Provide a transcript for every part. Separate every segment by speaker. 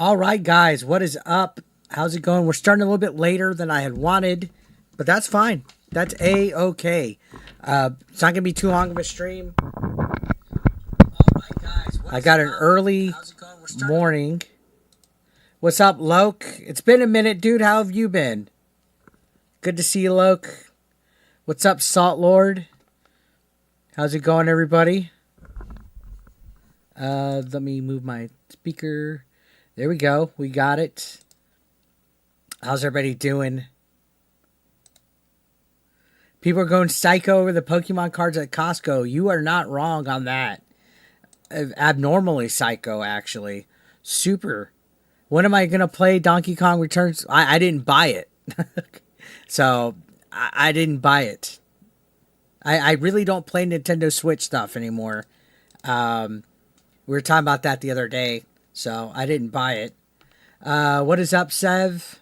Speaker 1: All right, guys, what is up? How's it going? We're starting a little bit later than I had wanted, but that's fine. That's a-okay. It's not going to be too long of a stream. All right, guys, I got an early morning. What's up, Loke? It's been a minute, dude. How have you been? Good to see you, Loke. What's up, Salt Lord? How's it going, everybody? Let me move my speaker. There we go. We got it. How's everybody doing? People are going psycho over the Pokemon cards at Costco. You are not wrong on that. Abnormally psycho, actually. Super. When am I going to play Donkey Kong Returns? I didn't buy it. So, I didn't buy it. I really don't play Nintendo Switch stuff anymore. We were talking about that the other day. So, I didn't buy it. What is up, Sev?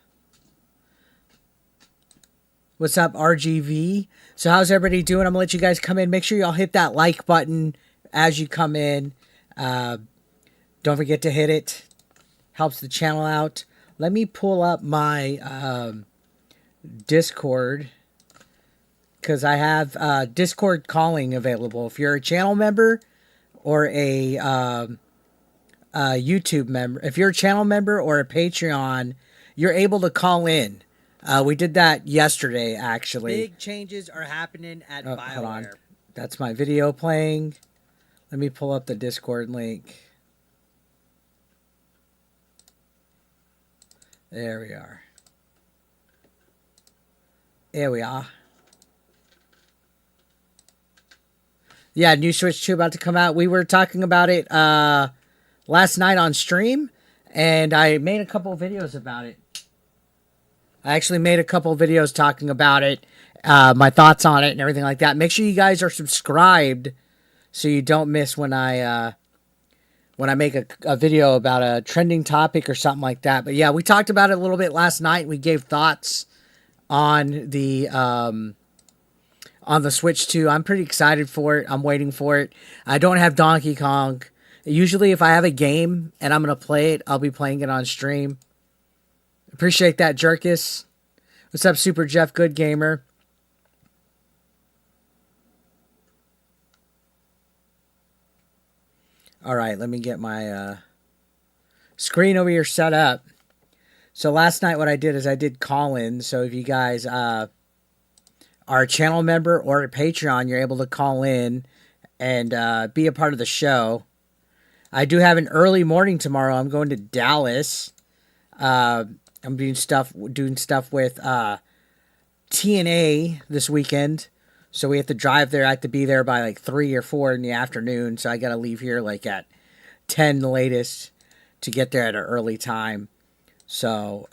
Speaker 1: What's up, RGV? So, how's everybody doing? I'm going to let you guys come in. Make sure y'all hit that like button as you come in. Don't forget to hit it. Helps the channel out. Let me pull up my Discord, because I have Discord calling available. If you're a channel member or a YouTube member, if you're a channel member or a Patreon, you're able to call in. We did that yesterday, actually. Big changes are happening at BioWare. Hold on. That's my video playing. Let me pull up the Discord link. There we are. There we are. Yeah, new Switch 2 about to come out. We were talking about it last night on stream, and I made a couple of videos about it. I actually made a couple of videos talking about it, my thoughts on it and everything like that. Make sure you guys are subscribed so you don't miss when I make a video about a trending topic or something like that. But yeah, we talked about it a little bit last night. We gave thoughts on the Switch 2. I'm pretty excited for it. I'm waiting for it. I don't have Donkey Kong. Usually if I have a game and I'm going to play it, I'll be playing it on stream. Appreciate that, Jerkus. What's up, Super Jeff Good Gamer? All right, let me get my screen over here set up. So last night what I did is I did call-in. So if you guys are a channel member or a Patreon, you're able to call in and be a part of the show. I do have an early morning tomorrow. I'm going to Dallas. I'm doing stuff with TNA this weekend. So we have to drive there. I have to be there by like 3 or 4 in the afternoon. So I got to leave here like at 10 the latest to get there at an early time. So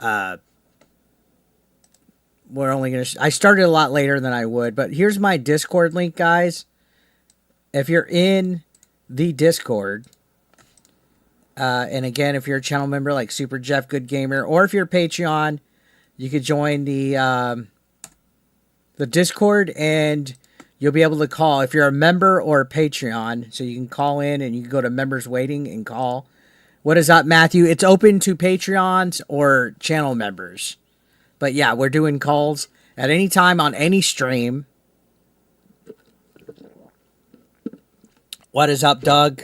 Speaker 1: we're only going to... I started a lot later than I would. But here's my Discord link, guys. If you're in the Discord... and again, if you're a channel member like Super Jeff Good Gamer, or if you're a Patreon, you could join the Discord, and you'll be able to call. If you're a member or a Patreon, so you can call in and you can go to members waiting and call. What is up, Matthew? It's open to Patreons or channel members. But yeah, we're doing calls at any time on any stream. What is up, Doug?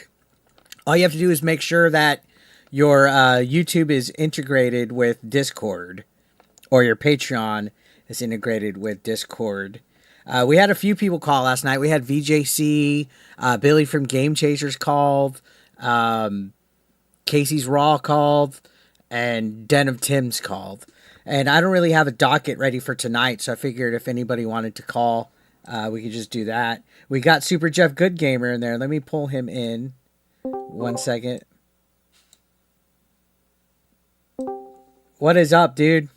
Speaker 1: All you have to do is make sure that your YouTube is integrated with Discord, or your Patreon is integrated with Discord. We had a few people call last night. We had VJC, Billy from Game Chasers called, Casey's Raw called, and Den of Tim's called. And I don't really have a docket ready for tonight, so I figured if anybody wanted to call, we could just do that. We got Super Jeff Good Gamer in there. Let me pull him in. 1 second. What is up, dude?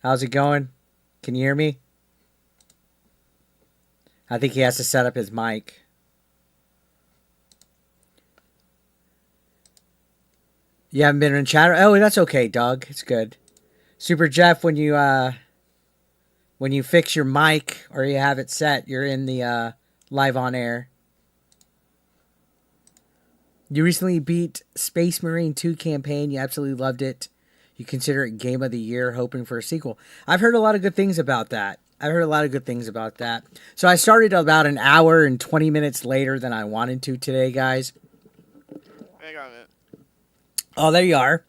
Speaker 1: How's it going? Can you hear me? I think he has to set up his mic. You haven't been in chat? Oh, that's okay, Doug. It's good. Super Jeff, when you fix your mic or you have it set, you're in the live on air. You recently beat Space Marine 2 campaign. You absolutely loved it. You consider it game of the year, hoping for a sequel. I've heard a lot of good things about that. I've heard a lot of good things about that. So I started about an hour and 20 minutes later than I wanted to today, guys.
Speaker 2: Hang on a minute.
Speaker 1: Oh, there you are.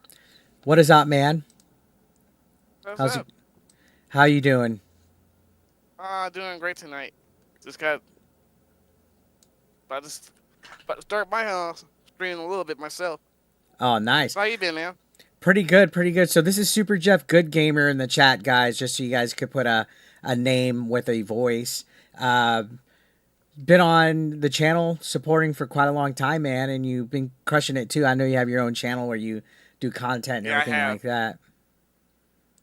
Speaker 1: What is up, man?
Speaker 2: What's
Speaker 1: How's it?
Speaker 2: up?
Speaker 1: How you doing?
Speaker 2: Doing great tonight. Just got about to, about to start my stream a little bit myself.
Speaker 1: Oh, nice.
Speaker 2: So how you been, man?
Speaker 1: Pretty good, pretty good. So this is Super Jeff Good Gamer in the chat, guys, just so you guys could put a name with a voice. Uh, been on the channel supporting for quite a long time, man, and you've been crushing it too. I know you have your own channel where you do content and
Speaker 2: Yeah, I
Speaker 1: everything
Speaker 2: have.
Speaker 1: like that.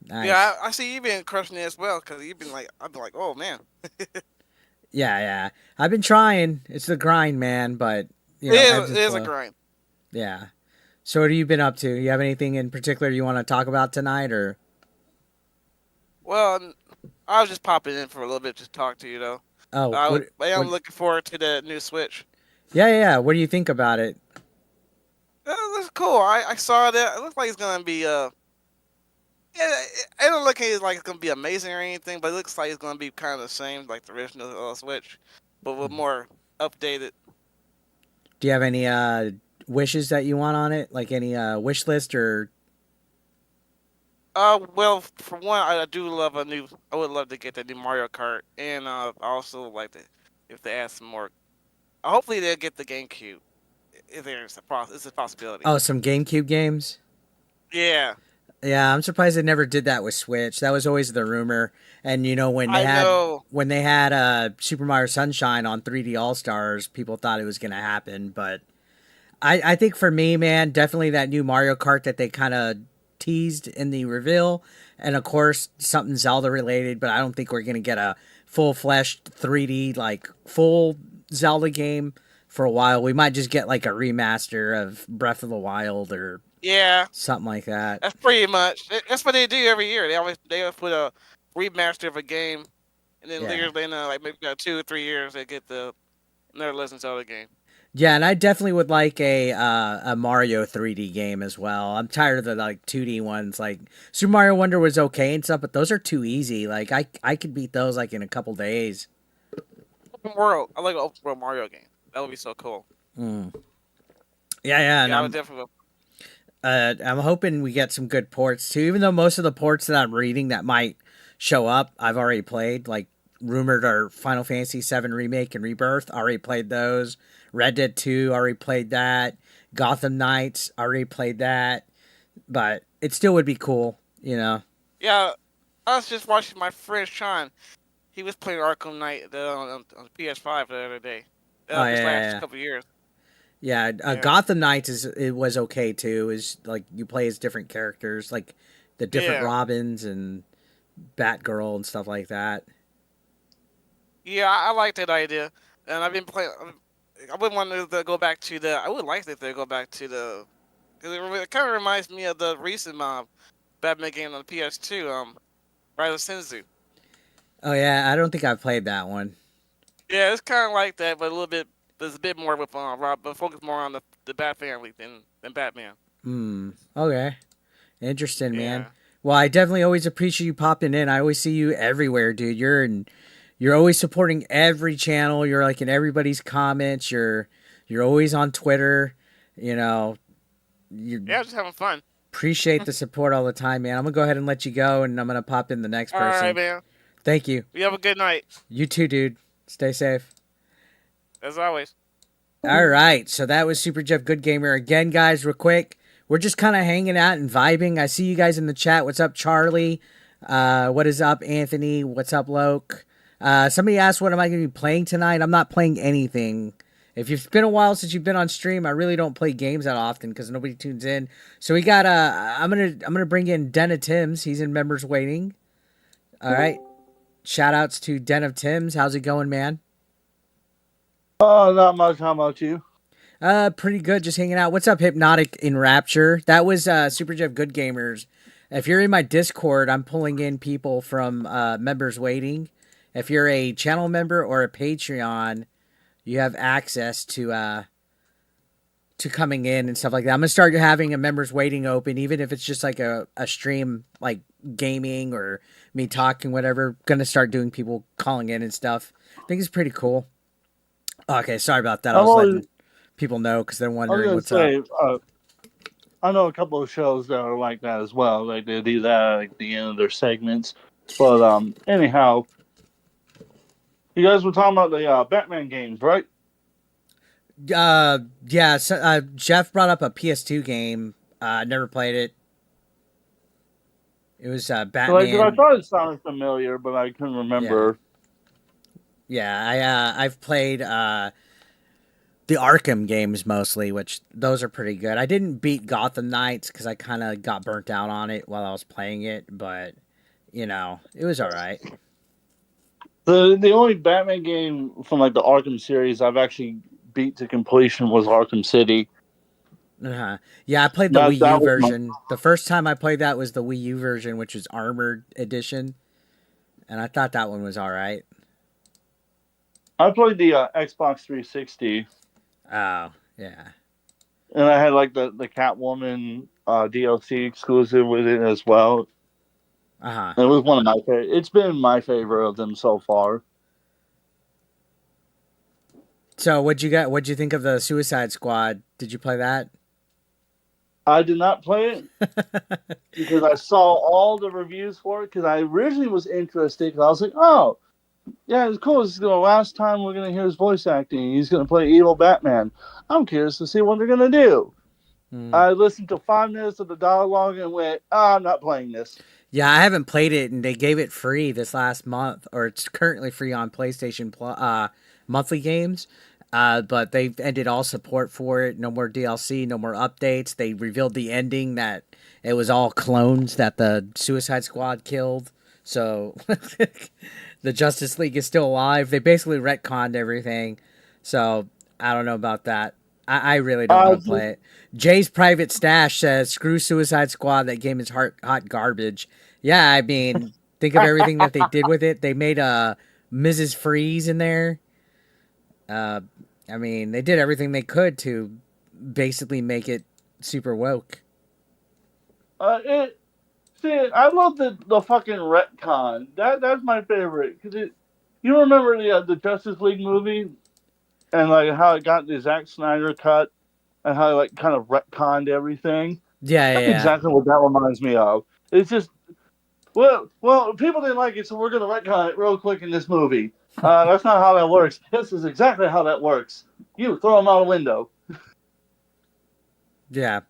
Speaker 2: Yeah,
Speaker 1: Nice.
Speaker 2: I see you been crushing it as well, cause you've been like, I've been like, oh man,
Speaker 1: Yeah, yeah. I've been trying. It's the grind, man, but
Speaker 2: it
Speaker 1: ebbs
Speaker 2: is,
Speaker 1: and
Speaker 2: it is a
Speaker 1: flow.
Speaker 2: grind.
Speaker 1: Yeah. So what have you been up to? You have anything in particular you want to talk about tonight, or?
Speaker 2: Well, I was just popping in for a little bit to talk to you though.
Speaker 1: Oh, what?
Speaker 2: I am
Speaker 1: What?
Speaker 2: looking forward to the new Switch.
Speaker 1: Yeah, yeah, yeah. What do you think about it?
Speaker 2: That's cool. I saw that. It looks like it's gonna be yeah, it don't look like it's gonna be amazing or anything, but it looks like it's gonna be kind of the same like the original Switch, but with more updated.
Speaker 1: Do you have any wishes that you want on it? Like any wish list or?
Speaker 2: Well, for one, I do love a new. I would love to get the new Mario Kart, and I also like to if they add some more. Hopefully, they'll get the GameCube. If there's it's a possibility.
Speaker 1: Oh, some GameCube games?
Speaker 2: Yeah,
Speaker 1: Yeah, I'm surprised they never did that with Switch. That was always the rumor. And when they
Speaker 2: I
Speaker 1: had
Speaker 2: know.
Speaker 1: Super Mario Sunshine on 3D All Stars, people thought it was gonna happen. But I think for me, man, definitely that new Mario Kart that they kind of teased in the reveal, and of course something Zelda related. But I don't think we're gonna get a full fleshed 3D like full Zelda game for a while. We might just get like a remaster of Breath of the Wild or
Speaker 2: Yeah,
Speaker 1: something like that.
Speaker 2: that's pretty much. That's what they do every year. They always put a remaster of a game, and then
Speaker 1: Yeah.
Speaker 2: later, like maybe 2 or 3 years, they get the another Legend of Zelda game.
Speaker 1: Yeah, and I definitely would like a Mario 3D game as well. I'm tired of the like 2D ones. Like Super Mario Wonder was okay and stuff, but those are too easy. Like I could beat those like in a couple days.
Speaker 2: Open world. I like an open world Mario game. That would be so cool.
Speaker 1: Mm. Yeah, yeah, and
Speaker 2: Yeah, I would definitely.
Speaker 1: I'm hoping we get some good ports too. Even though most of the ports that I'm reading that might show up, I've already played. Like rumored are Final Fantasy VII Remake and Rebirth. Already played those. Red Dead 2 already played that. Gotham Knights already played that. But it still would be cool.
Speaker 2: Yeah, I was just watching my friend Sean. He was playing Arkham Knight on PS5 the other day.
Speaker 1: Oh yeah,
Speaker 2: This
Speaker 1: yeah,
Speaker 2: last
Speaker 1: yeah.
Speaker 2: couple of years.
Speaker 1: Yeah,
Speaker 2: Yeah.
Speaker 1: Gotham Knights it was okay too. Is like you play as different characters, like the different
Speaker 2: Yeah.
Speaker 1: Robins and Batgirl and stuff like that.
Speaker 2: Yeah, I like that idea, and I've been playing. I wouldn't want to go back to the. I would like if they go back to the. Cause it kind of reminds me of the recent Batman game on the PS2. Rise of Senzu.
Speaker 1: Oh yeah, I don't think I've played that one.
Speaker 2: Yeah, it's kind of like that, but a little bit. There's a bit more with Rob, but focus more on the Bat family than Batman.
Speaker 1: Hmm. Okay. Interesting, man.
Speaker 2: Yeah.
Speaker 1: Well, I definitely always appreciate you popping in. I always see you everywhere, dude. You're always supporting every channel. You're like in everybody's comments. You're always on Twitter. You know, you
Speaker 2: Yeah, just having fun.
Speaker 1: appreciate the support all the time, man. I'm gonna go ahead and let you go, and I'm gonna pop in the next
Speaker 2: All right,
Speaker 1: person.
Speaker 2: man.
Speaker 1: Thank you.
Speaker 2: You have a good night,
Speaker 1: You too, dude. Stay safe.
Speaker 2: as always.
Speaker 1: All right. So that was Super Jeff Good Gamer. Again, guys, real quick. We're just kind of hanging out and vibing. I see you guys in the chat. What's up, Charlie? What is up, Anthony? What's up, Loke? Somebody asked, what am I going to be playing tonight? I'm not playing anything. If it's been a while since you've been on stream, I really don't play games that often because nobody tunes in. So we got I'm gonna bring in Den of Tim's. He's in members waiting. All right. Shout outs to Den of Tim's. How's it going, man?
Speaker 3: Oh, not much. How about you?
Speaker 1: Pretty good. Just hanging out. What's up, Hypnotic in Rapture? That was Super Jeff Good Gamers. If you're in my Discord, I'm pulling in people from members waiting. If you're a channel member or a Patreon, you have access to to coming in and stuff like that. I'm gonna start having a members waiting open, even if it's just like a stream like gaming or me talking, whatever. Gonna start doing people calling in and stuff. I think it's pretty cool. Okay, sorry about that. I
Speaker 3: I'm
Speaker 1: was
Speaker 3: always,
Speaker 1: letting people know because they're
Speaker 3: I was
Speaker 1: wondering
Speaker 3: gonna
Speaker 1: what's up.
Speaker 3: say, I know a couple of shows that are like that as well. Like they do that at the end of their segments. But anyhow, you guys were talking about the Batman games, right?
Speaker 1: Yeah. So, Jeff brought up a PS2 game. Never played it. It was
Speaker 3: 'Cause I
Speaker 1: Batman.
Speaker 3: thought it sounded familiar, but I couldn't remember.
Speaker 1: Yeah. I've played the Arkham games mostly, which those are pretty good. I didn't beat Gotham Knights because I kind of got burnt out on it while I was playing it, but it was all right.
Speaker 3: The only Batman game from like the Arkham series I've actually beat to completion was Arkham City.
Speaker 1: Uh-huh. Yeah, I played the
Speaker 3: That
Speaker 1: Wii
Speaker 3: that
Speaker 1: U
Speaker 3: was my,
Speaker 1: version. The first time I played that was the Wii U version, which was Armored Edition, and I thought that one was all right.
Speaker 3: I played the Xbox 360,
Speaker 1: Oh, yeah.
Speaker 3: and I had like the Catwoman DLC exclusive with it as well.
Speaker 1: Uh-huh.
Speaker 3: It was one of my favorite. It's been my favorite of them so far.
Speaker 1: So, what'd you think of the Suicide Squad? Did you play that?
Speaker 3: I did not play it because I saw all the reviews for it. Because I originally was interested. Because I was like, oh, yeah, it's cool. This is the last time we're gonna hear his voice acting. He's gonna play evil Batman. I'm curious to see what they're gonna do.
Speaker 1: Hmm.
Speaker 3: I listened to 5 minutes of the dialogue and went, I'm not playing this.
Speaker 1: Yeah, I haven't played it, and they gave it free this last month, or it's currently free on PlayStation Plus, monthly games. But they've ended all support for it. No more DLC, no more updates. They revealed the ending that it was all clones that the Suicide Squad killed. So the Justice League is still alive. They basically retconned everything. So I don't know about that. I really don't want to play it. Jay's Private Stash says, screw Suicide Squad. That game is hot garbage. Yeah, I mean, think of everything that they did with it. They made a Mrs. Freeze in there. I mean, they did everything they could to basically make it super woke.
Speaker 3: See, I love the fucking retcon. That's my favorite because you remember the Justice League movie and like how it got the Zack Snyder cut and how it like kind of retconned everything.
Speaker 1: Yeah,
Speaker 3: That's
Speaker 1: yeah.
Speaker 3: exactly what that reminds me of. It's just well, people didn't like it, so we're gonna retcon it real quick in this movie. That's not how that works. This is exactly how that works. You throw them out a window.
Speaker 1: Yeah.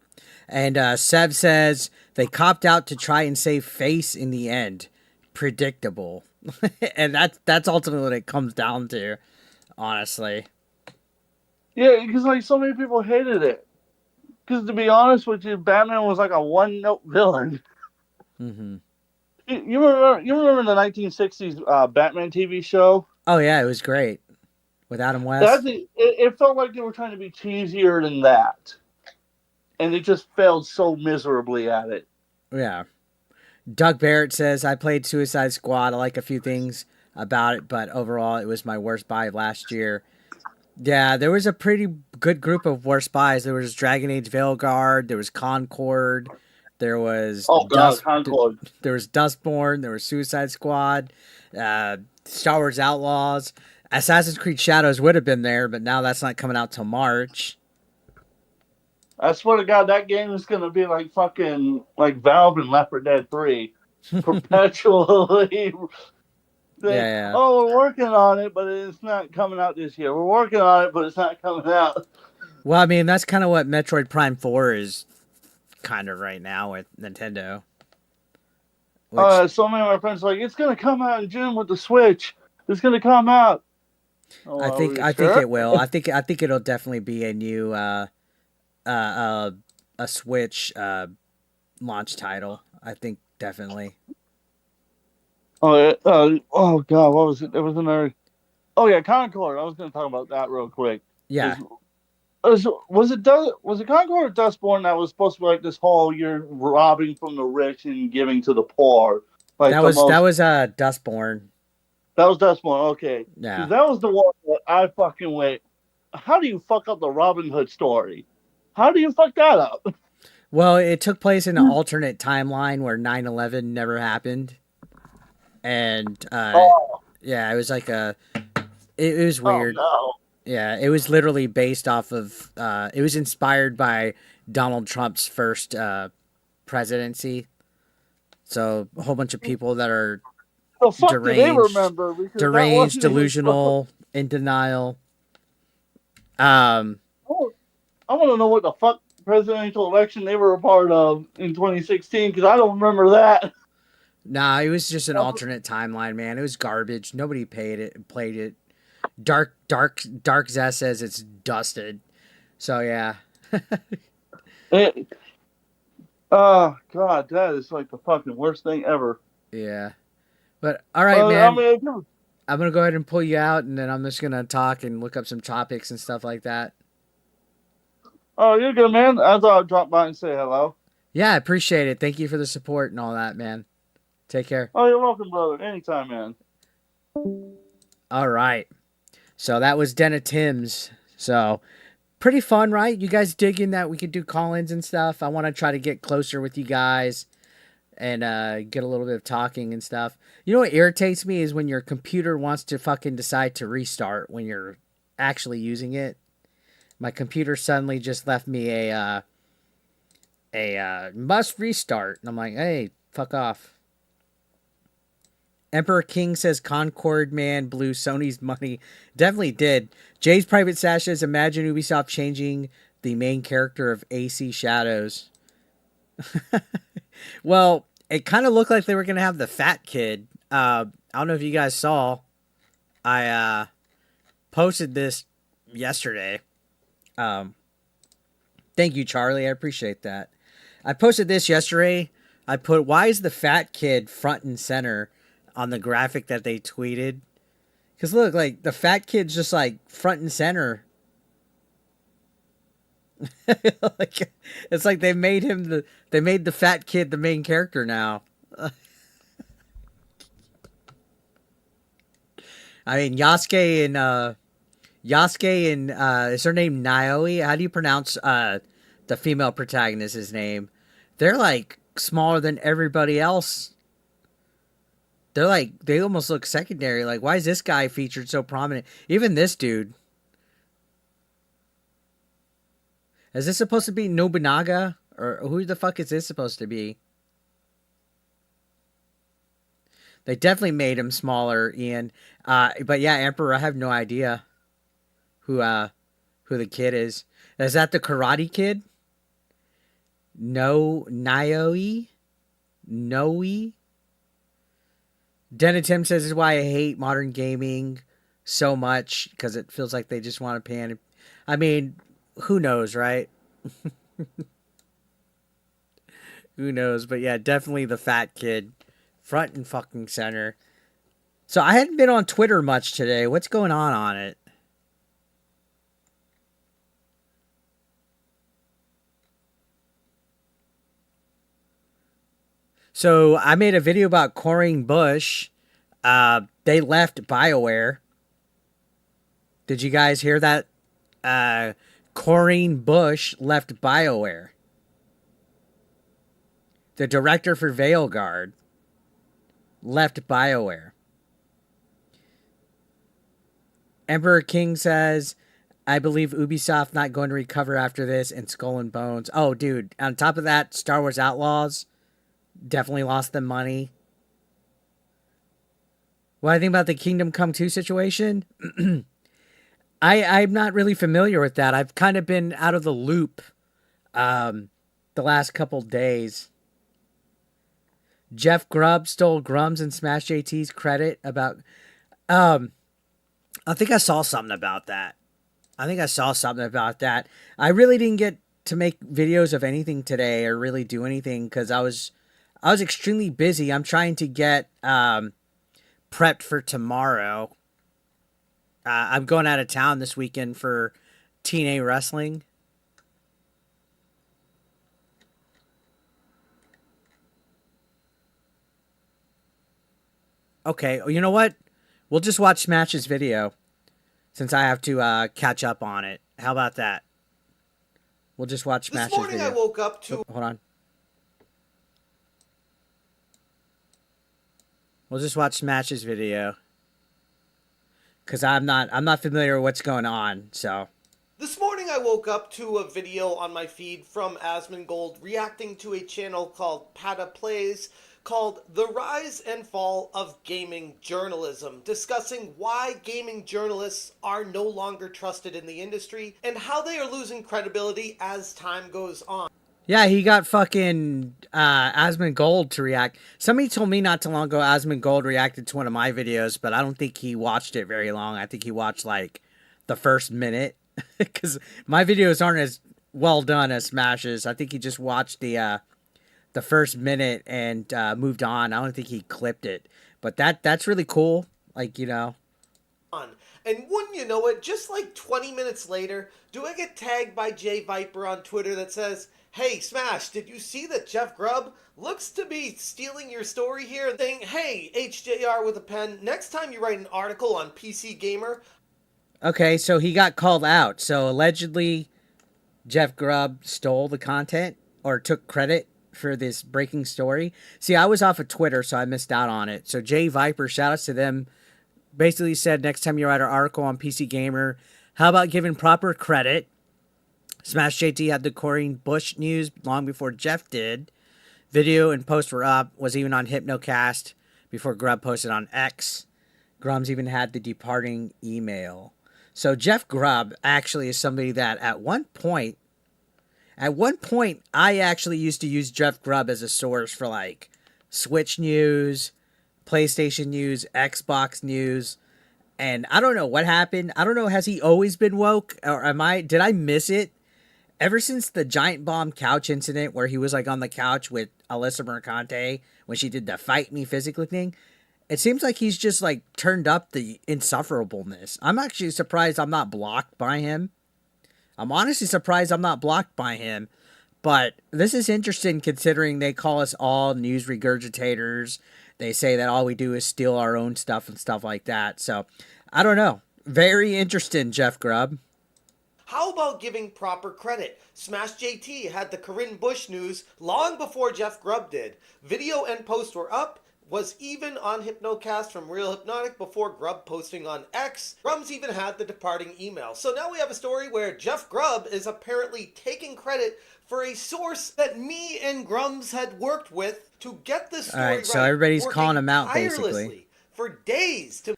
Speaker 1: And Sev says they copped out to try and save face in the end. Predictable. And that's ultimately what it comes down to, honestly.
Speaker 3: Yeah, because like so many people hated it. Because to be honest with you, Batman was like a one-note villain.
Speaker 1: Hmm.
Speaker 3: You remember the 1960s Batman TV show?
Speaker 1: Oh, yeah, it was great. With Adam
Speaker 3: That's
Speaker 1: West.
Speaker 3: it felt like they were trying to be cheesier than that, and they just failed so miserably at it.
Speaker 1: Yeah. Doug Barrett says, I played Suicide Squad. I like a few things about it, but overall, it was my worst buy last year. Yeah, there was a pretty good group of worst buys. There was Dragon Age Veilguard, there was Concord, there was
Speaker 3: Oh God, Concord.
Speaker 1: there was Dustborn, there was Suicide Squad, Star Wars Outlaws, Assassin's Creed Shadows would have been there, but now that's not coming out till March.
Speaker 3: I swear to God, that game is gonna be like fucking like Valve and Left 4 Dead 3, perpetually.
Speaker 1: Yeah.
Speaker 3: Oh, we're working on it, but it's not coming out this year. We're working on it, but it's not coming out.
Speaker 1: Well, I mean, that's kind of what Metroid Prime 4 is kind of right now with Nintendo. Which
Speaker 3: So many of my friends are like, it's gonna come out in June with the Switch. It's gonna come out. Oh,
Speaker 1: I think
Speaker 3: are
Speaker 1: I
Speaker 3: you
Speaker 1: think
Speaker 3: sure?
Speaker 1: it will. I think it'll definitely be a new a Switch launch title. I think definitely.
Speaker 3: Oh God, what was it? There was another. Oh yeah, Concord. I was going to talk about that real quick.
Speaker 1: Yeah,
Speaker 3: Was it Concord or Dustborn that was supposed to be like this whole you're robbing from the rich and giving to the poor? Like
Speaker 1: that
Speaker 3: the
Speaker 1: was
Speaker 3: most.
Speaker 1: Dustborn.
Speaker 3: That was Dustborn. Okay,
Speaker 1: Yeah.
Speaker 3: because that was the one that I fucking went. How do you fuck up the Robin Hood story? How do you fuck that up?
Speaker 1: Well, it took place in an alternate timeline where 9/11 never happened, and
Speaker 3: Oh,
Speaker 1: yeah, it was like it was
Speaker 3: oh
Speaker 1: weird.
Speaker 3: no.
Speaker 1: Yeah, it was literally based off of. It was inspired by Donald Trump's first presidency. So a whole bunch of people that are
Speaker 3: The fuck do they
Speaker 1: deranged,
Speaker 3: remember? Because that wasn't his.
Speaker 1: delusional, in denial.
Speaker 3: I want to know what the fuck presidential election they were a part of in 2016 because I don't remember that.
Speaker 1: Nah, it was just an alternate timeline, man. It was garbage. Nobody played it. Dark Zest says it's dusted. So yeah.
Speaker 3: Oh god, that is like the fucking worst thing ever.
Speaker 1: Yeah. But all right, man.
Speaker 3: I mean,
Speaker 1: I'm gonna go ahead and pull you out, and then I'm just gonna talk and look up some topics and stuff like that.
Speaker 3: oh, you're good, man. I thought I'd drop by and say hello.
Speaker 1: Yeah, I appreciate it. Thank you for the support and all that, man. Take care.
Speaker 3: Oh, you're welcome, brother. Anytime, man.
Speaker 1: All right. So that was Denna Timms. So pretty fun, right? You guys digging that we could do call-ins and stuff? I want to try to get closer with you guys and get a little bit of talking and stuff. You know what irritates me is when your computer wants to fucking decide to restart when you're actually using it. My computer suddenly just left me a must restart, and I'm like, hey, fuck off. Emperor King says Concord Man blew Sony's money. Definitely did. Jay's Private Sash says, imagine Ubisoft changing the main character of AC Shadows. Well, it kind of looked like they were going to have the fat kid. I don't know if you guys saw. I posted this yesterday. Thank you, Charlie. I appreciate that. I posted this yesterday. I put, why is the fat kid front and center on the graphic that they tweeted? Because look, like, the fat kid's just, like, front and center. Like, it's like they made the fat kid the main character now. I mean, Yasuke and is her name Naoi? How do you pronounce the female protagonist's name? They're like smaller than everybody else. They're like, they almost look secondary. Like, why is this guy featured so prominent? Even this dude. Is this supposed to be Nobunaga? Or who the fuck is this supposed to be? They definitely made him smaller, Ian. But yeah, Emperor, I have no idea who the kid is. Is that the Karate Kid? No, Naoi? Noe? Denna Tim says, this is why I hate modern gaming so much, because it feels like they just want to pan. I mean, who knows, right? Who knows? But yeah, definitely the fat kid. Front and fucking center. So I hadn't been on Twitter much today. What's going on it? So I made a video about Coring Bush. They left BioWare. Did you guys hear that? Coring Bush left BioWare. The director for Veilguard left BioWare. Emperor King says, I believe Ubisoft not going to recover after this, and Skull and Bones. Oh, dude. On top of that, Star Wars Outlaws definitely lost them money. What I think about the Kingdom Come 2 situation? I'm not really familiar with that. I've kind of been out of the loop the last couple days. Jeff Grubb stole Grum's and Smash JT's credit about... I think I saw something about that. I really didn't get to make videos of anything today or really do anything because I was extremely busy. I'm trying to get prepped for tomorrow. I'm going out of town this weekend for TNA wrestling. Okay, you know what? We'll just watch Smash's video since I have to catch up on it. How about that? We'll just watch Smash's
Speaker 4: This morning
Speaker 1: video.
Speaker 4: I woke up to...
Speaker 1: Hold on. We'll just watch Smash's video. Because I'm not familiar with what's going on, so...
Speaker 4: This morning I woke up to a video on my feed from Asmongold reacting to a channel called Pata Plays called The Rise and Fall of Gaming Journalism, discussing why gaming journalists are no longer trusted in the industry and how they are losing credibility as time goes on.
Speaker 1: Yeah, he got fucking Asmongold to react. Somebody told me not too long ago Asmongold reacted to one of my videos, but I don't think he watched it very long. I think he watched like the first minute. Because my videos aren't as well done as Smash's. I think he just watched the first minute and moved on. I don't think he clipped it, but that's really cool. Like, you know.
Speaker 4: And wouldn't you know it, just like 20 minutes later, do I get tagged by Jay Viper on Twitter that says, "Hey Smash, did you see that Jeff Grubb looks to be stealing your story here?" And saying, "Hey HJR with a pen, next time you write an article on PC Gamer."
Speaker 1: Okay, so he got called out. So allegedly, Jeff Grubb stole the content or took credit for this breaking story. See, I was off of Twitter, so I missed out on it. So Jay Viper, shout outs to them, basically said, next time you write an article on PC Gamer, how about giving proper credit? Smash JT had the Corinne Bush news long before Jeff did. Video and post were up, was even on Hypnocast before Grubb posted on X. Grum's even had the departing email. So Jeff Grubb actually is somebody that at one point, I actually used to use Jeff Grubb as a source for like Switch news, PlayStation news, Xbox news, and I don't know what happened. I don't know, has he always been woke, or did I miss it? Ever since the Giant Bomb couch incident where he was like on the couch with Alyssa Mercante when she did the fight me physically thing, it seems like he's just like turned up the insufferableness. I'm actually surprised I'm not blocked by him. I'm honestly surprised I'm not blocked by him. But this is interesting considering they call us all news regurgitators. They say that all we do is steal our own stuff and stuff like that. So, I don't know. Very interesting, Jeff Grubb.
Speaker 4: How about giving proper credit? Smash JT had the Corinne Bush news long before Jeff Grubb did. Video and post were up. Was even on Hypnocast from Real Hypnotic before Grubb posting on X. Grum's even had the departing email. So now we have a story where Jeff Grubb is apparently taking credit for a source that me and Grums had worked with to get this story right.
Speaker 1: All right, so everybody's calling him out basically
Speaker 4: for days to...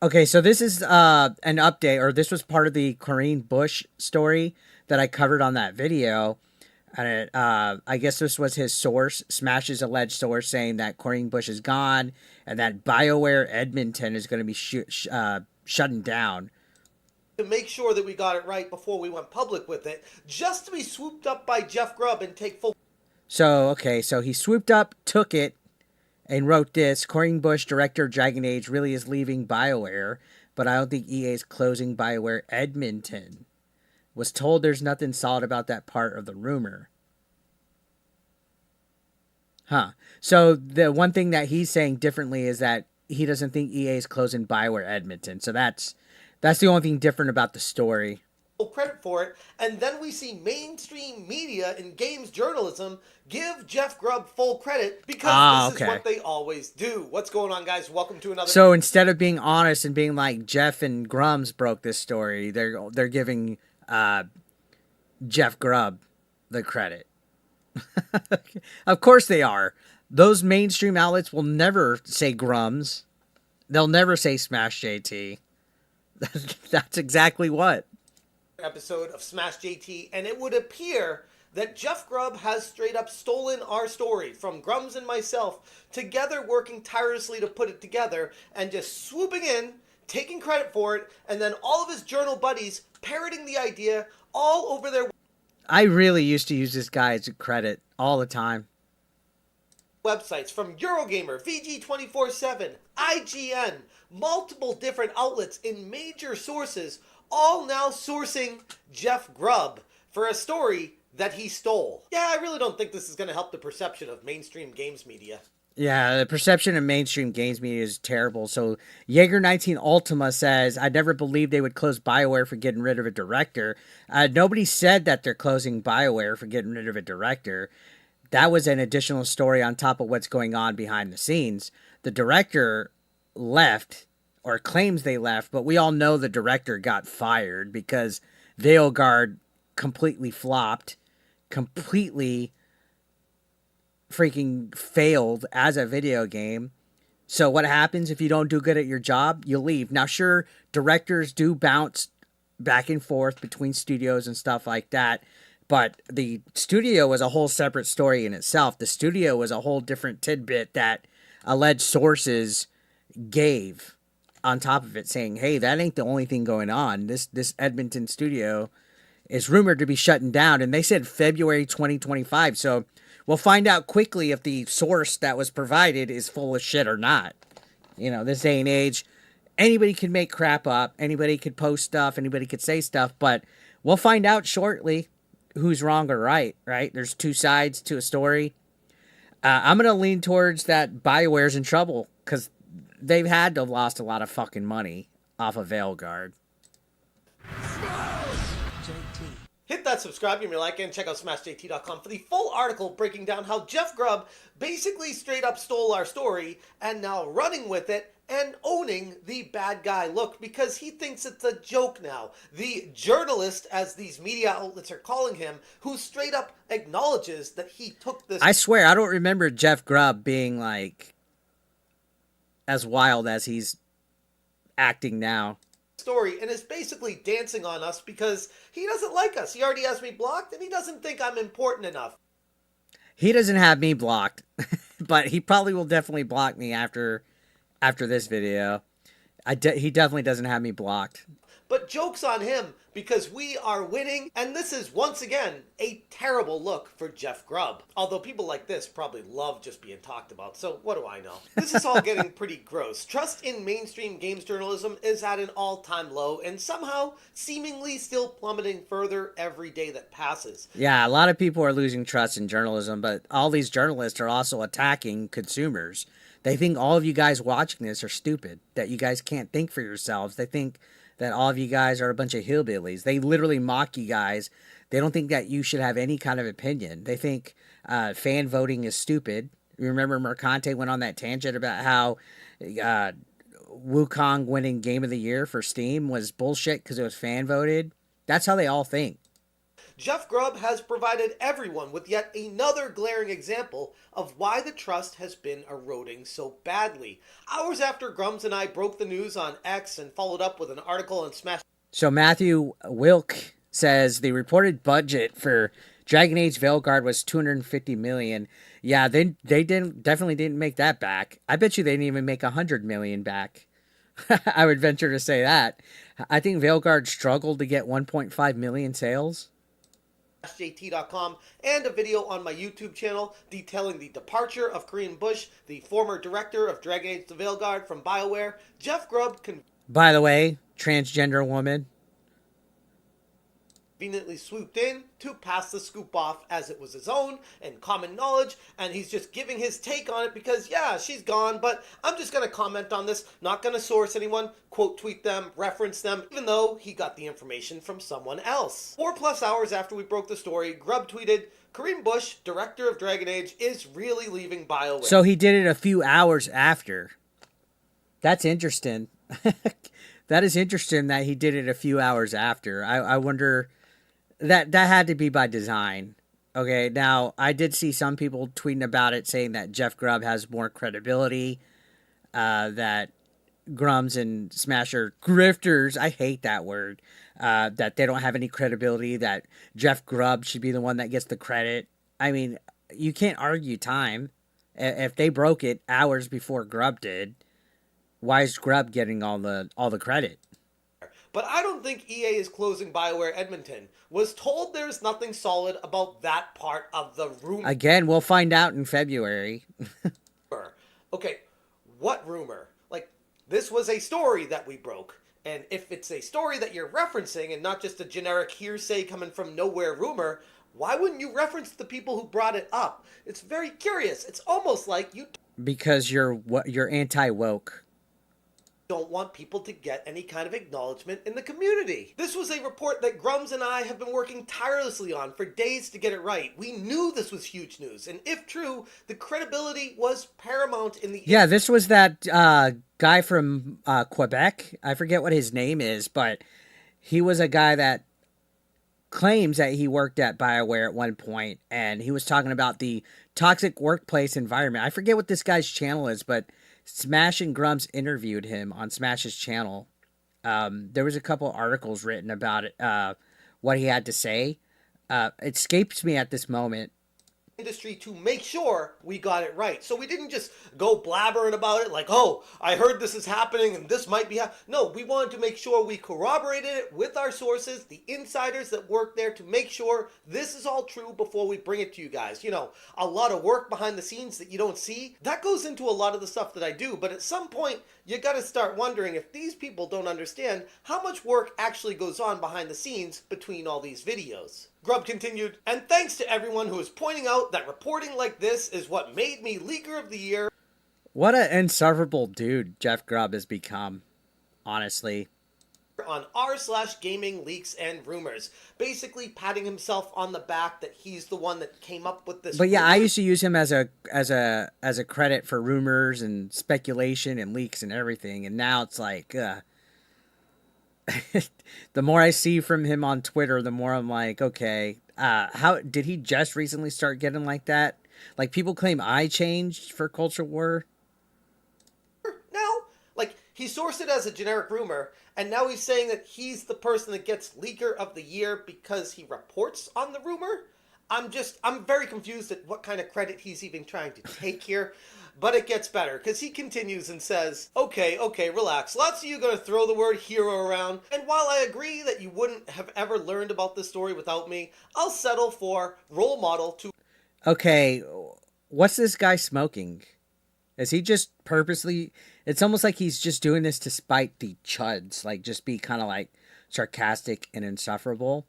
Speaker 1: Okay, so this is an update, or this was part of the Corinne Bush story that I covered on that video. And I guess this was his source, Smash's alleged source, saying that Corinne Bush is gone and that BioWare Edmonton is going to be shutting down.
Speaker 4: To make sure that we got it right before we went public with it, just to be swooped up by Jeff Grubb and take full...
Speaker 1: So, okay, so he swooped up, took it, and wrote this. Corinne Bush, director of Dragon Age, really is leaving BioWare, but I don't think EA is closing BioWare Edmonton. Was told there's nothing solid about that part of the rumor. Huh. So the one thing that he's saying differently is that he doesn't think EA is closing BioWare Edmonton. So that's the only thing different about the story.
Speaker 4: Credit for it, and then we see mainstream media and games journalism give Jeff Grubb full credit because this is what they always do. What's going on, guys? Welcome to another...
Speaker 1: So instead of being honest and being like Jeff and Grums broke this story, they're giving Jeff Grubb the credit. Of course they are. Those mainstream outlets will never say Grums. They'll never say Smash JT. That's exactly what.
Speaker 4: Episode of Smash JT, and it would appear that Jeff Grubb has straight up stolen our story from Grums and myself, together working tirelessly to put it together, and just swooping in, taking credit for it, and then all of his journal buddies parroting the idea all over their...
Speaker 1: I really used to use this guy as a credit all the time.
Speaker 4: Websites from Eurogamer, VG247, IGN, multiple different outlets in major sources, all now sourcing Jeff Grubb for a story that he stole. Yeah, I really don't think this is going to help the perception of mainstream games media.
Speaker 1: Yeah, the perception of mainstream games media is terrible. So Jaeger19 Ultima says, I never believed they would close BioWare for getting rid of a director. Nobody said that they're closing BioWare for getting rid of a director. That was an additional story on top of what's going on behind the scenes. The director left, or claims they left, but we all know the director got fired because Veilguard completely flopped, completely freaking failed as a video game. So what happens if you don't do good at your job? You leave. Now, sure, directors do bounce back and forth between studios and stuff like that, but the studio was a whole separate story in itself. The studio was a whole different tidbit that alleged sources gave on top of it, saying, hey, that ain't the only thing going on. This Edmonton studio is rumored to be shutting down, and they said February 2025. So we'll find out quickly if the source that was provided is full of shit or not. You know, this day and age, anybody can make crap up, anybody could post stuff, anybody could say stuff, but we'll find out shortly who's wrong or right, right? There's two sides to a story. I'm going to lean towards that BioWare's in trouble because they've had to have lost a lot of fucking money off of Veilguard.
Speaker 4: Hit that subscribe, give me a like, and check out SmashJT.com for the full article breaking down how Jeff Grubb basically straight up stole our story and now running with it and owning the bad guy look because he thinks it's a joke now. The journalist, as these media outlets are calling him, who straight up acknowledges that he took this...
Speaker 1: I swear, I don't remember Jeff Grubb being like as wild as he's acting now.
Speaker 4: Story and is basically dancing on us because he doesn't like us. He already has me blocked and he doesn't think I'm important enough.
Speaker 1: He doesn't have me blocked, but he probably will definitely block me after this video. He definitely doesn't have me blocked.
Speaker 4: But joke's on him because we are winning, and this is once again a terrible look for Jeff Grubb. Although people like this probably love just being talked about, so what do I know? This is all getting pretty gross. Trust in mainstream games journalism is at an all-time low and somehow seemingly still plummeting further every day that passes.
Speaker 1: Yeah, a lot of people are losing trust in journalism, but all these journalists are also attacking consumers. They think all of you guys watching this are stupid, that you guys can't think for yourselves. They think that all of you guys are a bunch of hillbillies. They literally mock you guys. They don't think that you should have any kind of opinion. They think fan voting is stupid. Remember Mercante went on that tangent about how Wukong winning Game of the Year for Steam was bullshit because it was fan voted. That's how they all think.
Speaker 4: Jeff Grubb has provided everyone with yet another glaring example of why the trust has been eroding so badly. Hours after Grums and I broke the news on X and followed up with an article on Smash...
Speaker 1: So Matthew Wilk says the reported budget for Dragon Age Veilguard was $250 million. Yeah, they definitely didn't make that back. I bet you they didn't even make $100 million back. I would venture to say that. I think Veilguard struggled to get 1.5 million sales.
Speaker 4: JT.com and a video on my YouTube channel detailing the departure of Korean Bush, the former director of Dragon Age the Veilguard from BioWare. Jeff Grubb
Speaker 1: by the way, transgender woman
Speaker 4: conveniently swooped in to pass the scoop off as it was his own and common knowledge, and he's just giving his take on it because, yeah, she's gone, but I'm just going to comment on this, not going to source anyone, quote tweet them, reference them, even though he got the information from someone else. 4+ hours after we broke the story, Grubb tweeted, Kareem Bush, director of Dragon Age, is really leaving BioWare.
Speaker 1: So he did it a few hours after. That's interesting. That is interesting that he did it a few hours after. I wonder... That had to be by design. Okay, now, I did see some people tweeting about it, saying that Jeff Grubb has more credibility, that Grums and Smash are grifters. I hate that word. That they don't have any credibility, that Jeff Grubb should be the one that gets the credit. I mean, you can't argue time. If they broke it hours before Grubb did, why is Grubb getting all the credit?
Speaker 4: But I don't think EA is closing BioWare Edmonton. Was told there's nothing solid about that part of the rumor.
Speaker 1: Again, we'll find out in February.
Speaker 4: Okay, what rumor? Like, this was a story that we broke. And if it's a story that you're referencing and not just a generic hearsay coming from nowhere rumor, why wouldn't you reference the people who brought it up? It's very curious. It's almost like you...
Speaker 1: Because you're anti-woke.
Speaker 4: Don't want people to get any kind of acknowledgement in the community. This was a report that Grums and I have been working tirelessly on for days to get it right. We knew this was huge news, and if true, the credibility was paramount in the...
Speaker 1: Yeah, this was that guy from Quebec. I forget what his name is, but he was a guy that claims that he worked at BioWare at one point, and he was talking about the toxic workplace environment. I forget what this guy's channel is, but Smash and Grums interviewed him on Smash's channel. There was a couple articles written about it, what he had to say. It escapes me at this moment.
Speaker 4: Industry to make sure we got it right. So we didn't just go blabbering about it like, oh, I heard this is happening and this might be no, we wanted to make sure we corroborated it with our sources, the insiders that work there, to make sure this is all true before we bring it to you guys. You know, a lot of work behind the scenes that you don't see, that goes into a lot of the stuff that I do, but at some point you got to start wondering if these people don't understand how much work actually goes on behind the scenes between all these videos. Grubb continued, and thanks to everyone who is pointing out that reporting like this is what made me Leaker of the Year.
Speaker 1: What an insufferable dude Jeff Grubb has become, honestly.
Speaker 4: On r/gaming leaks and rumors, basically patting himself on the back that he's the one that came up with this.
Speaker 1: But yeah, I used to use him as a credit for rumors and speculation and leaks and everything, and now it's like, the more I see from him on Twitter, the more I'm like, okay, how did he just recently start getting like that? Like, people claim I changed for Culture War.
Speaker 4: No, like, he sourced it as a generic rumor, and now he's saying that he's the person that gets Leaker of the Year because he reports on the rumor. I'm very confused at what kind of credit he's even trying to take here. But it gets better, because he continues and says, okay, relax. Lots of you are going to throw the word hero around, and while I agree that you wouldn't have ever learned about this story without me, I'll settle for role model to...
Speaker 1: Okay, what's this guy smoking? Is he just purposely... It's almost like he's just doing this to spite the chuds, like, just be kind of like sarcastic and insufferable.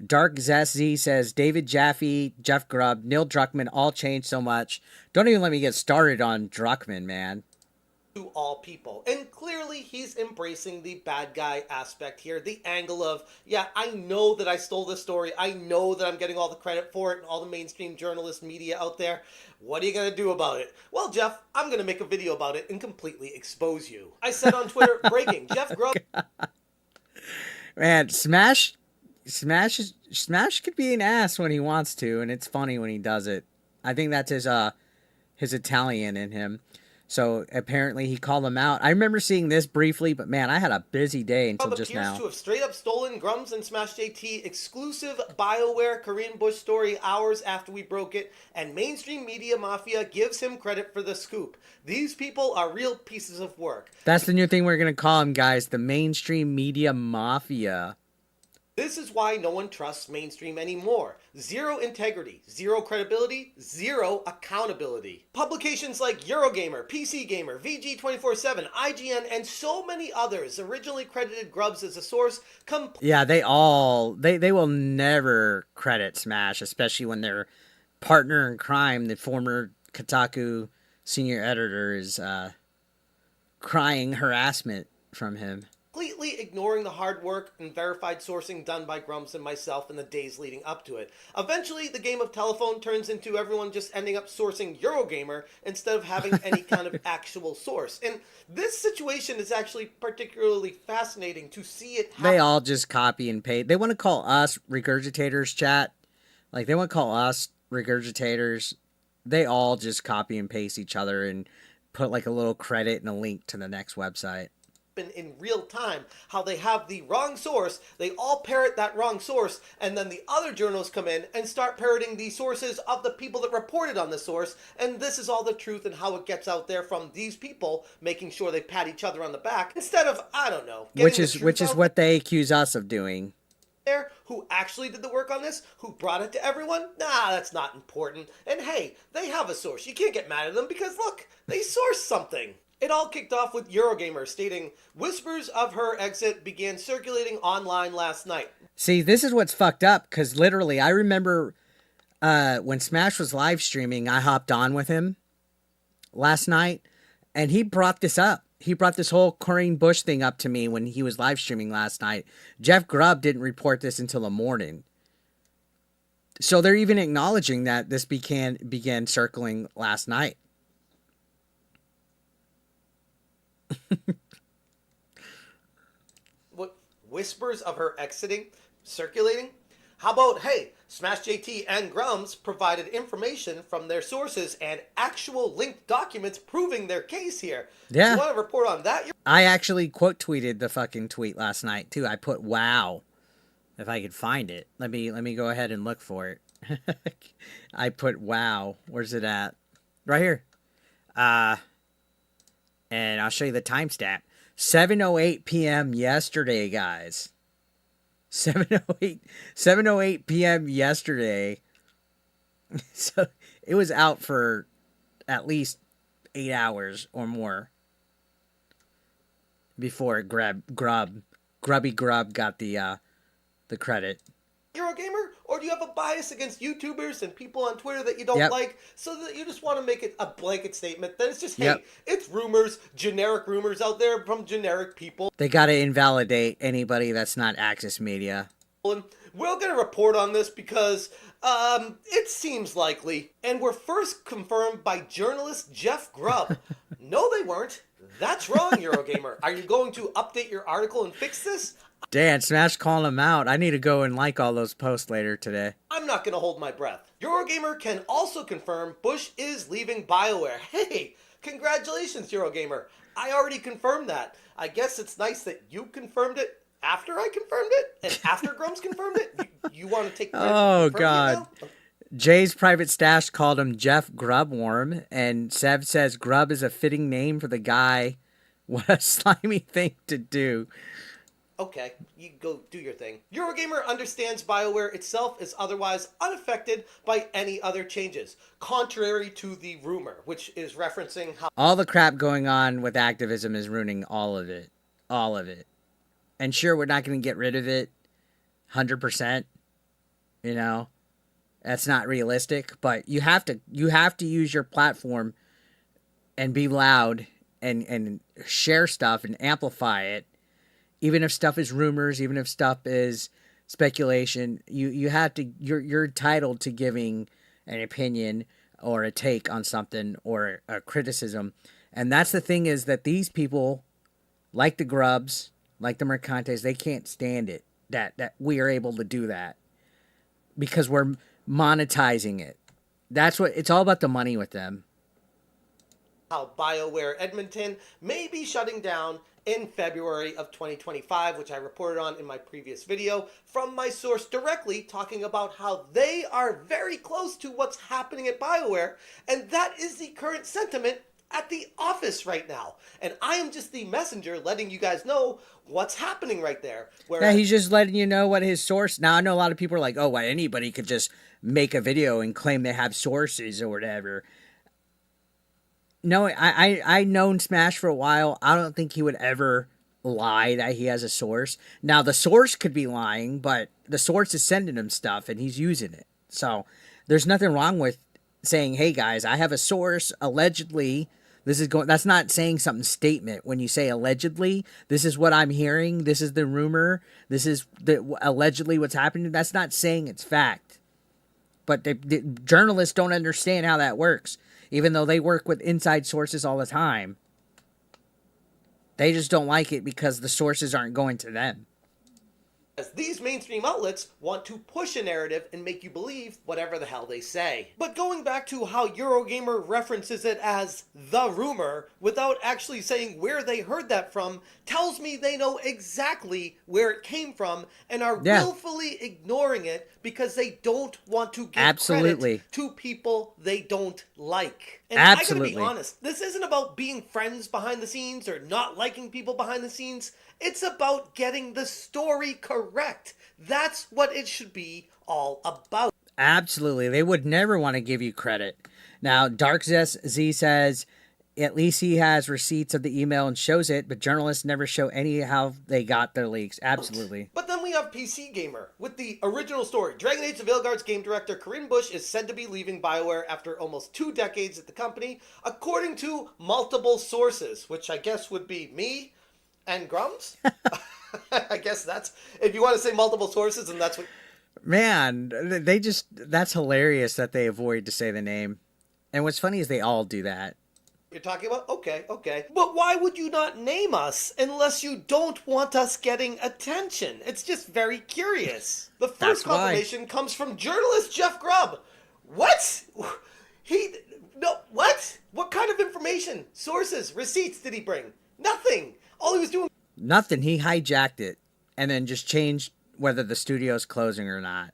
Speaker 1: Dark Zeszy says, David Jaffe, Jeff Grubb, Neil Druckmann all changed so much. Don't even let me get started on Druckmann, man.
Speaker 4: To all people. And clearly he's embracing the bad guy aspect here. The angle of, yeah, I know that I stole this story. I know that I'm getting all the credit for it and all the mainstream journalist media out there. What are you going to do about it? Well, Jeff, I'm going to make a video about it and completely expose you. I said on Twitter, breaking, Jeff Grubb...
Speaker 1: Man, Smash could be an ass when he wants to, and it's funny when he does it. I think that's his Italian in him. So apparently he called him out. I remember seeing this briefly, but man, I had a busy day until just now.
Speaker 4: Appears to have straight up stolen Grums and Smash JT exclusive BioWare Korean Bush story hours after we broke it, and mainstream media mafia gives him credit for the scoop. These people are real pieces of work.
Speaker 1: That's the new thing we're going to call him, guys, the mainstream media mafia.
Speaker 4: This is why no one trusts mainstream anymore. Zero integrity, zero credibility, zero accountability. Publications like Eurogamer, PC Gamer, VG247, IGN, and so many others originally credited Grubbs as a source.
Speaker 1: Yeah, they will never credit Smash, especially when their partner in crime, the former Kotaku senior editor, is crying harassment from him.
Speaker 4: Completely ignoring the hard work and verified sourcing done by Grums and myself in the days leading up to it. Eventually, the game of telephone turns into everyone just ending up sourcing Eurogamer instead of having any kind of actual source. And this situation is actually particularly fascinating to see it happen.
Speaker 1: They all just copy and paste. They want to call us regurgitators, chat. Like, they want to call us regurgitators. They all just copy and paste each other and put like a little credit and a link to the next website.
Speaker 4: In real time, how they have the wrong source, they all parrot that wrong source, and then the other journals come in and start parroting the sources of the people that reported on the source, and this is all the truth and how it gets out there from these people, making sure they pat each other on the back, instead of, I don't know,
Speaker 1: which is what they accuse us of doing.
Speaker 4: There, who actually did the work on this, who brought it to everyone? Nah, that's not important. And hey, they have a source. You can't get mad at them because look, they sourced something. It all kicked off with Eurogamer stating, whispers of her exit began circulating online last night.
Speaker 1: See, this is what's fucked up, because literally, I remember when Smash was live streaming, I hopped on with him, last night, and he brought this up. He brought this whole Corinne Bush thing up to me when he was live streaming last night. Jeff Grubb didn't report this until the morning. So they're even acknowledging that this began circling last night.
Speaker 4: What whispers of her exiting circulating? How about, hey, Smash JT and Grums provided information from their sources and actual linked documents proving their case here.
Speaker 1: Yeah.
Speaker 4: You want to report on that?
Speaker 1: I actually quote tweeted the fucking tweet last night too. I put wow. If I could find it. Let me go ahead and look for it. I put wow. Where's it at? Right here. And I'll show you the timestamp. 7:08 p.m. yesterday, guys. 7:08 p.m. yesterday. So it was out for at least 8 hours or more before Grubby Grubb got the credit.
Speaker 4: Eurogamer? Or do you have a bias against YouTubers and people on Twitter that you don't
Speaker 1: Yep.
Speaker 4: like, so that you just want to make it a blanket statement that it's just, hey,
Speaker 1: Yep.
Speaker 4: it's rumors, generic rumors out there from generic people,
Speaker 1: They got to invalidate anybody that's not Axis Media.
Speaker 4: and we're going to report on this because it seems likely, and were first confirmed by journalist Jeff Grubb. No, they weren't. That's wrong, Eurogamer. Are you going to update your article and fix this?
Speaker 1: Dan, Smash calling him out. I need to go and like all those posts later today.
Speaker 4: I'm not going to hold my breath. Eurogamer can also confirm Bush is leaving BioWare. Hey, congratulations, Eurogamer. I already confirmed that. I guess it's nice that you confirmed it after I confirmed it, and after Grums confirmed it. You want to take credit for
Speaker 1: Oh,
Speaker 4: confirming
Speaker 1: God.
Speaker 4: it now?
Speaker 1: Jay's Private Stash called him Jeff Grubworm, and Sev says Grub is a fitting name for the guy. What a slimy thing to do.
Speaker 4: Okay, you go do your thing. Eurogamer understands BioWare itself is otherwise unaffected by any other changes, contrary to the rumor, which is referencing how
Speaker 1: All the crap going on with activism is ruining all of it. All of it. And sure, we're not going to get rid of it 100%. You know, that's not realistic, but you have to use your platform and be loud and share stuff and amplify it. Even if stuff is rumors, even if stuff is speculation, you're entitled to giving an opinion or a take on something or a criticism. And that's the thing, is that these people, like the Grubbs, like the Mercantes, they can't stand it that we are able to do that because we're monetizing it. That's what it's all about, the money with them.
Speaker 4: how BioWare Edmonton may be shutting down in February of 2025, which I reported on in my previous video from my source directly, talking about how they are very close to what's happening at BioWare, and that is the current sentiment at the office right now. And I am just the messenger letting you guys know what's happening right there.
Speaker 1: Yeah, he's just letting you know what his source. Now, I know a lot of people are like, oh, well, anybody could just make a video and claim they have sources or whatever. No, I known Smash for a while. I don't think he would ever lie that he has a source. Now, the source could be lying, but the source is sending him stuff and he's using it. So there's nothing wrong with saying, hey, guys, I have a source. Allegedly, this is going. That's not saying something statement. When you say allegedly, this is what I'm hearing. This is the rumor. This is allegedly what's happening. That's not saying it's fact. But the journalists don't understand how that works. Even though they work with inside sources all the time, they just don't like it because the sources aren't going to them.
Speaker 4: As these mainstream outlets want to push a narrative and make you believe whatever the hell they say. But going back to how Eurogamer references it as the rumor without actually saying where they heard that from tells me they know exactly where it came from and are willfully ignoring it because they don't want to give credit to people they don't like. And I gotta be honest, this isn't about being friends behind the scenes or not liking people behind the scenes. It's about getting the story correct. That's what it should be all about.
Speaker 1: Absolutely. They would never want to give you credit. Now, Dark Z says, at least he has receipts of the email and shows it, but journalists never show any how they got their leaks. Absolutely.
Speaker 4: But then we have PC Gamer with the original story. Dragon Age of Veilguard's game director Corinne Bush is said to be leaving BioWare after almost 2 decades at the company, according to multiple sources, which I guess would be me and Grums. I guess that's, if you want to say multiple sources, and that's what...
Speaker 1: Man, that's hilarious that they avoid to say the name. And what's funny is they all do that.
Speaker 4: You're talking about? Okay. But why would you not name us unless you don't want us getting attention? It's just very curious. The first confirmation comes from journalist Jeff Grubb. What? What? What kind of information? Sources, receipts did he bring? Nothing. All he was doing...
Speaker 1: Nothing. He hijacked it and then just changed whether the studio's closing or not.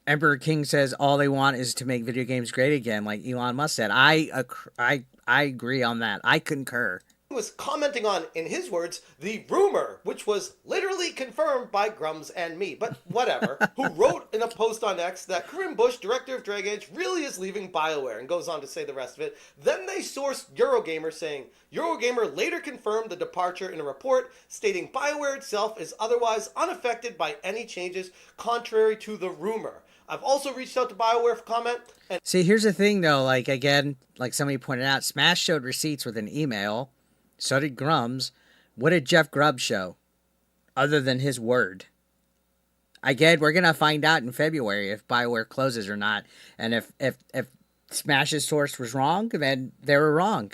Speaker 1: Emperor King says all they want is to make video games great again, like Elon Musk said. I agree on that. I concur.
Speaker 4: He was commenting on, in his words, the rumor, which was literally confirmed by Grums and me, but whatever, who wrote in a post on X that Corinne Bush, director of Dragon Age, really is leaving BioWare, and goes on to say the rest of it. Then they sourced Eurogamer, saying, Eurogamer later confirmed the departure in a report, stating BioWare itself is otherwise unaffected by any changes, contrary to the rumor. I've also reached out to BioWare for comment. And
Speaker 1: see, here's the thing, though. Like, again, like somebody pointed out, Smash showed receipts with an email. So did Grums. What did Jeff Grubb show? Other than his word. Again, we're going to find out in February if BioWare closes or not. And if Smash's source was wrong, then they were wrong.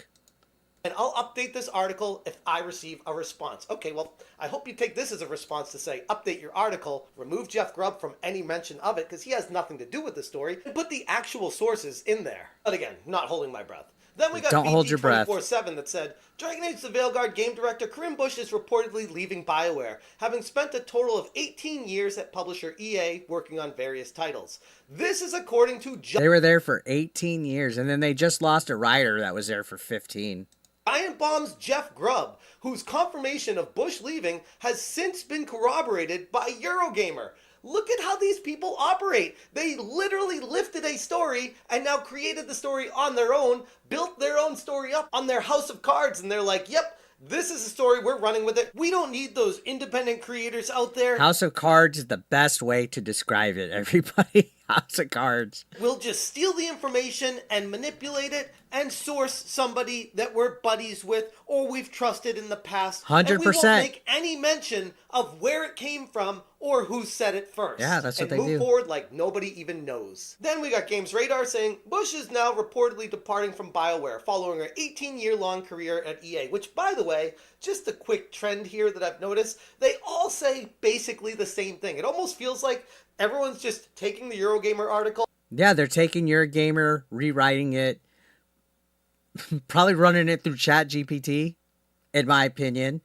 Speaker 4: And I'll update this article if I receive a response. Okay, well, I hope you take this as a response to say, update your article, remove Jeff Grubb from any mention of it, because he has nothing to do with the story, and put the actual sources in there. But again, not holding my breath. Then we got
Speaker 1: Don't hold your breath.
Speaker 4: 24/7 that said, Dragon Age the Veilguard game director Corinne Bush is reportedly leaving BioWare, having spent a total of 18 years at publisher EA working on various titles. This is according to...
Speaker 1: They were there for 18 years, and then they just lost a writer that was there for 15.
Speaker 4: Giant Bomb's Jeff Grubb, whose confirmation of Bush leaving has since been corroborated by Eurogamer. Look at how these people operate. They literally lifted a story and now created the story on their own, built their own story up on their house of cards, and they're like, yep, this is a story, we're running with it. We don't need those independent creators out there.
Speaker 1: House of Cards is the best way to describe it, everybody. House of Cards.
Speaker 4: We'll just steal the information and manipulate it and source somebody that we're buddies with or we've trusted in the past.
Speaker 1: 100%.
Speaker 4: And we won't make any mention of where it came from or who said it first.
Speaker 1: Yeah, that's what they do.
Speaker 4: And move forward like nobody even knows. Then we got Games Radar saying Bush is now reportedly departing from BioWare following her 18-year-long career at EA, which, by the way, just a quick trend here that I've noticed, they all say basically the same thing. It almost feels like everyone's just taking the Eurogamer article.
Speaker 1: Yeah, they're taking Eurogamer, rewriting it, probably running it through ChatGPT, in my opinion.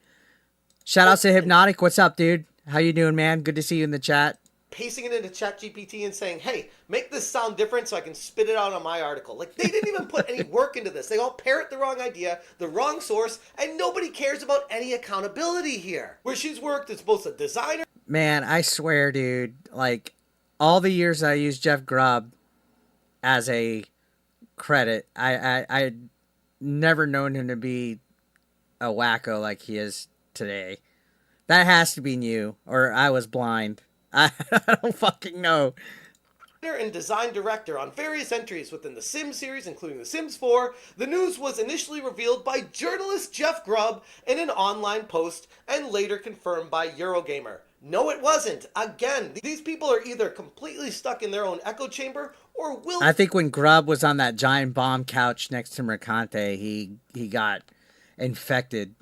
Speaker 1: Shout out to Hypnotic. What's up, dude? How you doing, man? Good to see you in the chat.
Speaker 4: Pasting it into ChatGPT and saying, hey, make this sound different so I can spit it out on my article. Like, they didn't even put any work into this. They all parrot the wrong idea, the wrong source, and nobody cares about any accountability here. Where she's worked as both a designer...
Speaker 1: Man, I swear, dude, like, all the years I used Jeff Grubb as a credit, I never known him to be a wacko like he is today. That has to be new, or I was blind. I don't fucking know.
Speaker 4: And design director on various entries within the Sims series, including The Sims 4. The news was initially revealed by journalist Jeff Grubb in an online post and later confirmed by Eurogamer. No, it wasn't. Again, these people are either completely stuck in their own echo chamber or will...
Speaker 1: I think when Grubb was on that giant bomb couch next to Mercante, he got infected.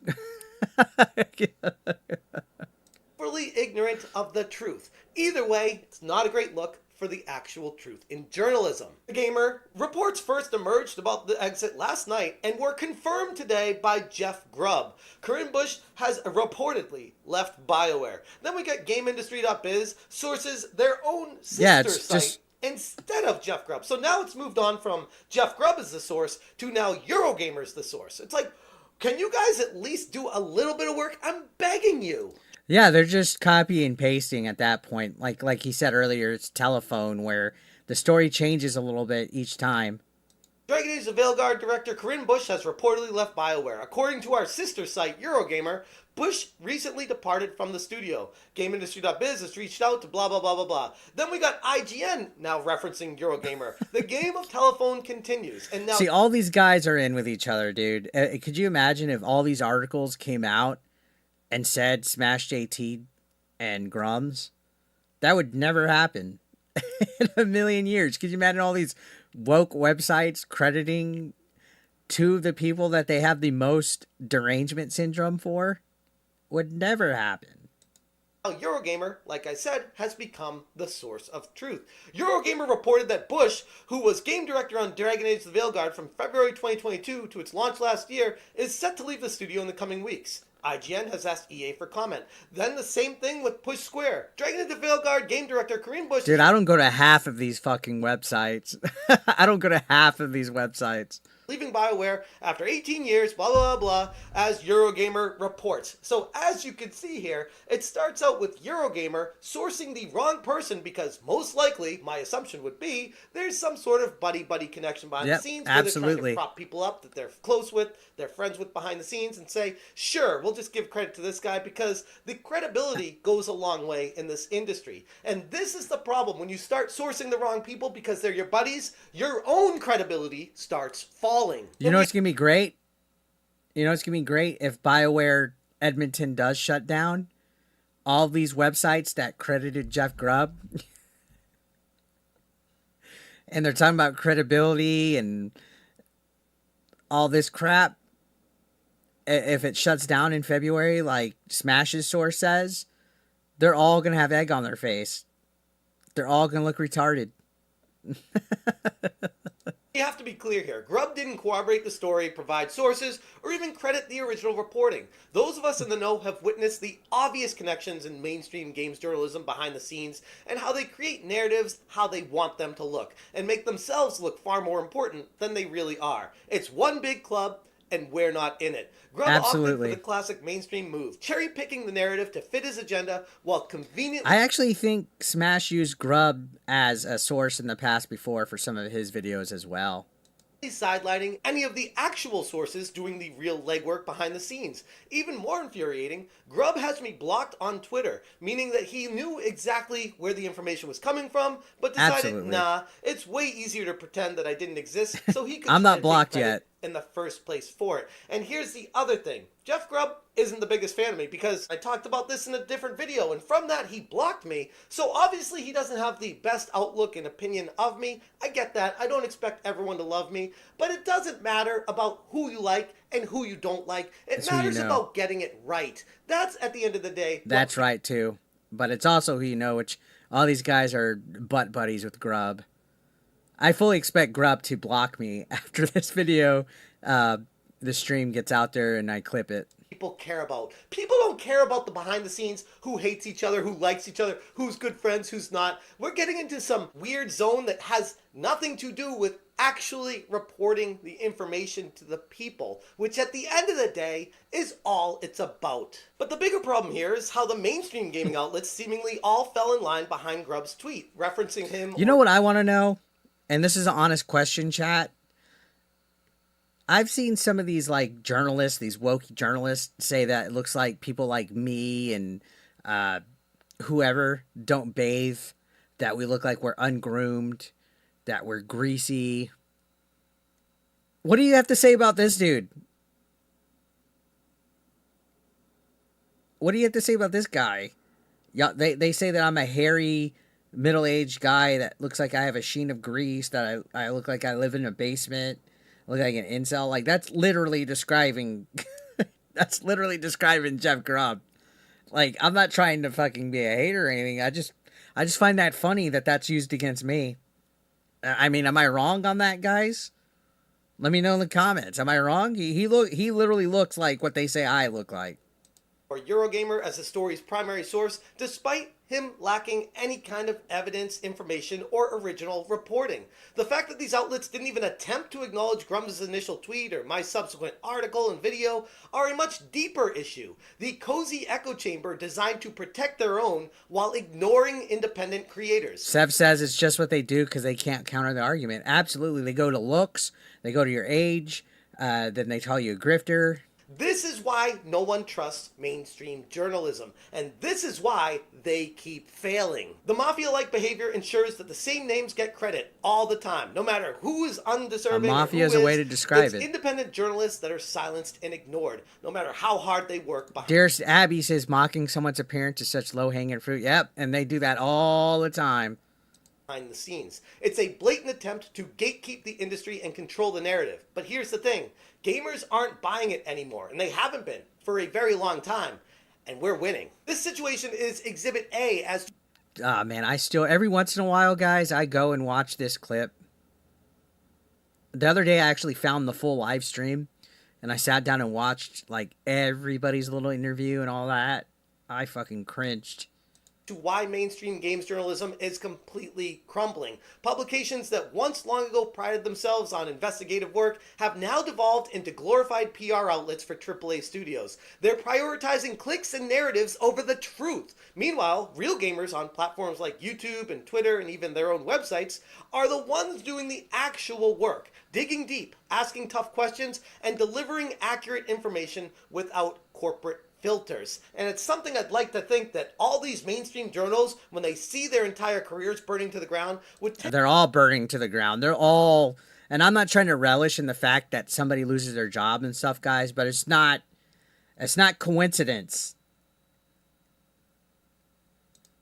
Speaker 4: ...fully ignorant of the truth. Either way, it's not a great look for the actual truth in journalism. The Gamer reports first emerged about the exit last night and were confirmed today by Jeff Grubb. Corinne Bush has reportedly left BioWare. Then we get GameIndustry.biz sources their own sister site instead of Jeff Grubb. So now it's moved on from Jeff Grubb as the source to now Eurogamer's the source. It's like, can you guys at least do a little bit of work? I'm begging you.
Speaker 1: Yeah, they're just copy and pasting at that point. Like he said earlier, it's telephone where the story changes a little bit each time.
Speaker 4: Dragon Age the Veilguard director Corinne Bush has reportedly left BioWare. According to our sister site, Eurogamer, Bush recently departed from the studio. GameIndustry.biz has reached out to blah blah blah blah blah. Then we got IGN now referencing Eurogamer. The game of telephone continues. And now
Speaker 1: See, all these guys are in with each other, dude. Could you imagine if all these articles came out and said Smash JT and Grums? That would never happen in a million years. Could you imagine all these woke websites crediting two of the people that they have the most derangement syndrome for? Would never happen.
Speaker 4: Eurogamer, like I said, has become the source of truth. Eurogamer reported that Bush, who was game director on Dragon Age the Veilguard from February 2022 to its launch last year, is set to leave the studio in the coming weeks. IGN has asked EA for comment. Then the same thing with Push Square. Dragon Age the Veilguard game director Corinne Bush...
Speaker 1: Dude, I don't go to half of these fucking websites. I don't go to half of these websites.
Speaker 4: Leaving BioWare after 18 years, blah, blah, blah, as Eurogamer reports. So as you can see here, it starts out with Eurogamer sourcing the wrong person because most likely, my assumption would be, there's some sort of buddy-buddy connection behind the scenes where they're trying to prop people up that they're close with, they're friends with behind the scenes and say, sure, we'll just give credit to this guy because the credibility goes a long way in this industry. And this is the problem. When you start sourcing the wrong people because they're your buddies, your own credibility starts falling.
Speaker 1: You know what's going to be great? You know what's going to be great if BioWare Edmonton does shut down? All these websites that credited Jeff Grubb. And they're talking about credibility and all this crap. If it shuts down in February, like Smash's source says, they're all going to have egg on their face. They're all going to look retarded.
Speaker 4: You have to be clear here. Grubb didn't corroborate the story, provide sources, or even credit the original reporting. Those of us in the know have witnessed the obvious connections in mainstream games journalism behind the scenes and how they create narratives how they want them to look and make themselves look far more important than they really are. It's one big club and we're not in it. Grubb opted for the classic mainstream move, cherry-picking the narrative to fit his agenda while conveniently...
Speaker 1: I actually think Smash used Grubb as a source in the past before for some of his videos as well.
Speaker 4: Sidelining any of the actual sources doing the real legwork behind the scenes. Even more infuriating, Grubb has me blocked on Twitter, meaning that he knew exactly where the information was coming from, but decided, nah, it's way easier to pretend that I didn't exist, so he could
Speaker 1: I'm not blocked yet.
Speaker 4: In the first place for it. And here's the other thing. Jeff Grubb isn't the biggest fan of me because I talked about this in a different video, and from that he blocked me. So obviously he doesn't have the best outlook and opinion of me. I get that. I don't expect everyone to love me, but it doesn't matter about who you like and who you don't like. It matters about getting it right. That's at the end of the day.
Speaker 1: That's right too. But it's also who you know, which all these guys are butt buddies with Grubb. I fully expect Grubb to block me after this video, the stream gets out there and I clip it.
Speaker 4: People care about. People don't care about the behind the scenes, who hates each other, who likes each other, who's good friends, who's not. We're getting into some weird zone that has nothing to do with actually reporting the information to the people, which at the end of the day is all it's about. But the bigger problem here is how the mainstream gaming outlets seemingly all fell in line behind Grubb's tweet, referencing him.
Speaker 1: You know what I want to know? And this is an honest question, chat. I've seen some of these like journalists, these woke journalists, say that it looks like people like me and whoever don't bathe, that we look like we're ungroomed, that we're greasy. What do you have to say about this dude? What do you have to say about this guy? Yeah, they say that I'm a hairy, middle-aged guy that looks like I have a sheen of grease, that I look like I live in a basement, look like an incel. Like, that's literally describing that's literally describing Jeff Grubb. Like, I'm not trying to fucking be a hater or anything. I just find that funny that that's used against me. I mean, am I wrong on that, guys? Let me know in the comments. Am I wrong? He literally looks like what they say I look like.
Speaker 4: or Eurogamer as the story's primary source, despite him lacking any kind of evidence, information, or original reporting. The fact that these outlets didn't even attempt to acknowledge Grubbs' initial tweet or my subsequent article and video are a much deeper issue. The cozy echo chamber designed to protect their own while ignoring independent creators.
Speaker 1: Sev says it's just what they do because they can't counter the argument. Absolutely. They go to looks, they go to your age, then they call you a grifter.
Speaker 4: This is why no one trusts mainstream journalism, and this is why they keep failing. The mafia-like behavior ensures that the same names get credit all the time, no matter who is undeserving.
Speaker 1: A mafia is
Speaker 4: a
Speaker 1: a way to describe
Speaker 4: it's
Speaker 1: it.
Speaker 4: Independent journalists that are silenced and ignored, no matter how hard they work behind.
Speaker 1: Dearest Abby says mocking someone's appearance is such low-hanging fruit. Yep, and they do that all the time.
Speaker 4: Behind the scenes. It's a blatant attempt to gatekeep the industry and control the narrative. But here's the thing. Gamers aren't buying it anymore, and they haven't been for a very long time. And we're winning. This situation is Exhibit A as...
Speaker 1: Ah, man, I still, every once in a while, guys, I go and watch this clip. The other day, I actually found the full live stream, and I sat down and watched, like, everybody's little interview and all that. I fucking cringed.
Speaker 4: To why mainstream games journalism is completely crumbling. Publications that once long ago prided themselves on investigative work have now devolved into glorified PR outlets for AAA studios. They're prioritizing clicks and narratives over the truth. Meanwhile, real gamers on platforms like YouTube and Twitter and even their own websites are the ones doing the actual work, digging deep, asking tough questions, and delivering accurate information without corporate filters. And it's something I'd like to think that all these mainstream journals, when they see their entire careers burning to the ground, would...
Speaker 1: They're all burning to the ground. They're all... And I'm not trying to relish in the fact that somebody loses their job and stuff, guys, but it's not coincidence.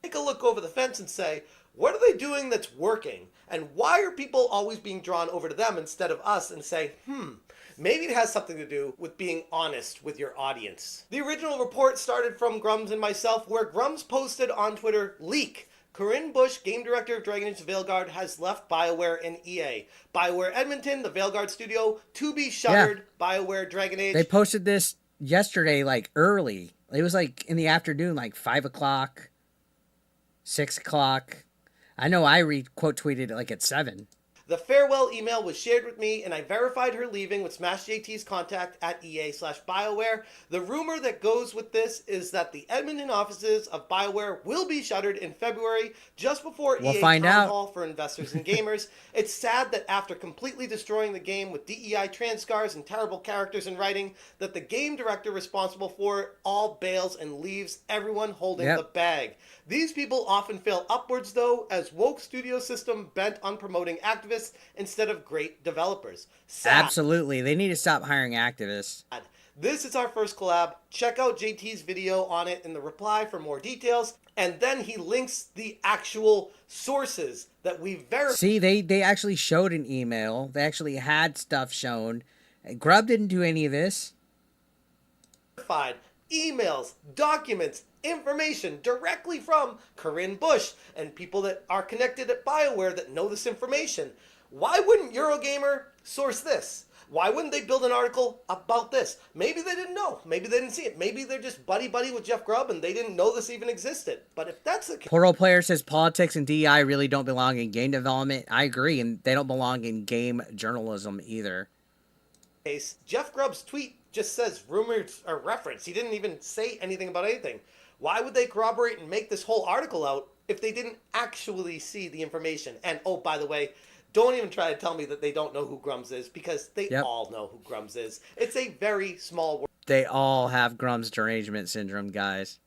Speaker 4: Take a look over the fence and say, what are they doing that's working? And why are people always being drawn over to them instead of us, and say, maybe it has something to do with being honest with your audience. The original report started from Grums and myself, where Grums posted on Twitter, leak. Corinne Bush, game director of Dragon Age: The Veilguard, has left BioWare and EA. BioWare Edmonton, the Veilguard studio, to be shuttered. Yeah. BioWare Dragon Age.
Speaker 1: They posted this yesterday, like, early. It was, like, in the afternoon, like, 5 o'clock, 6 o'clock. I know I quote tweeted it, like, at 7.
Speaker 4: The farewell email was shared with me, and I verified her leaving with Smash JT's contact at EA/BioWare. The rumor that goes with this is that the Edmonton offices of BioWare will be shuttered in February, just before EA Town Hall for investors and gamers. It's sad that after completely destroying the game with DEI trans scars and terrible characters and writing, that the game director responsible for it all bails and leaves everyone holding the bag. These people often fail upwards, though, as woke studio system bent on promoting activists instead of great developers. Sad.
Speaker 1: Absolutely. They need to stop hiring activists.
Speaker 4: This is our first collab. Check out JT's video on it in the reply for more details. And then he links the actual sources that we verified.
Speaker 1: See, they actually showed an email. They actually had stuff shown. Grubb didn't do any of this.
Speaker 4: Emails, documents, information directly from Corinne Bush and people that are connected at BioWare that know this information. Why wouldn't Eurogamer source this? Why wouldn't they build an article about this? Maybe they didn't know. Maybe they didn't see it. Maybe they're just buddy-buddy with Jeff Grubb and they didn't know this even existed. But if that's the case...
Speaker 1: Portal Player says politics and DEI really don't belong in game development. I agree, and they don't belong in game journalism either.
Speaker 4: Jeff Grubb's tweet just says rumors are referenced. He didn't even say anything about anything. Why would they corroborate and make this whole article out if they didn't actually see the information? And, oh, by the way, don't even try to tell me that they don't know who Grums is, because they all know who Grums is. It's a very small world.
Speaker 1: They all have Grum's derangement syndrome, guys.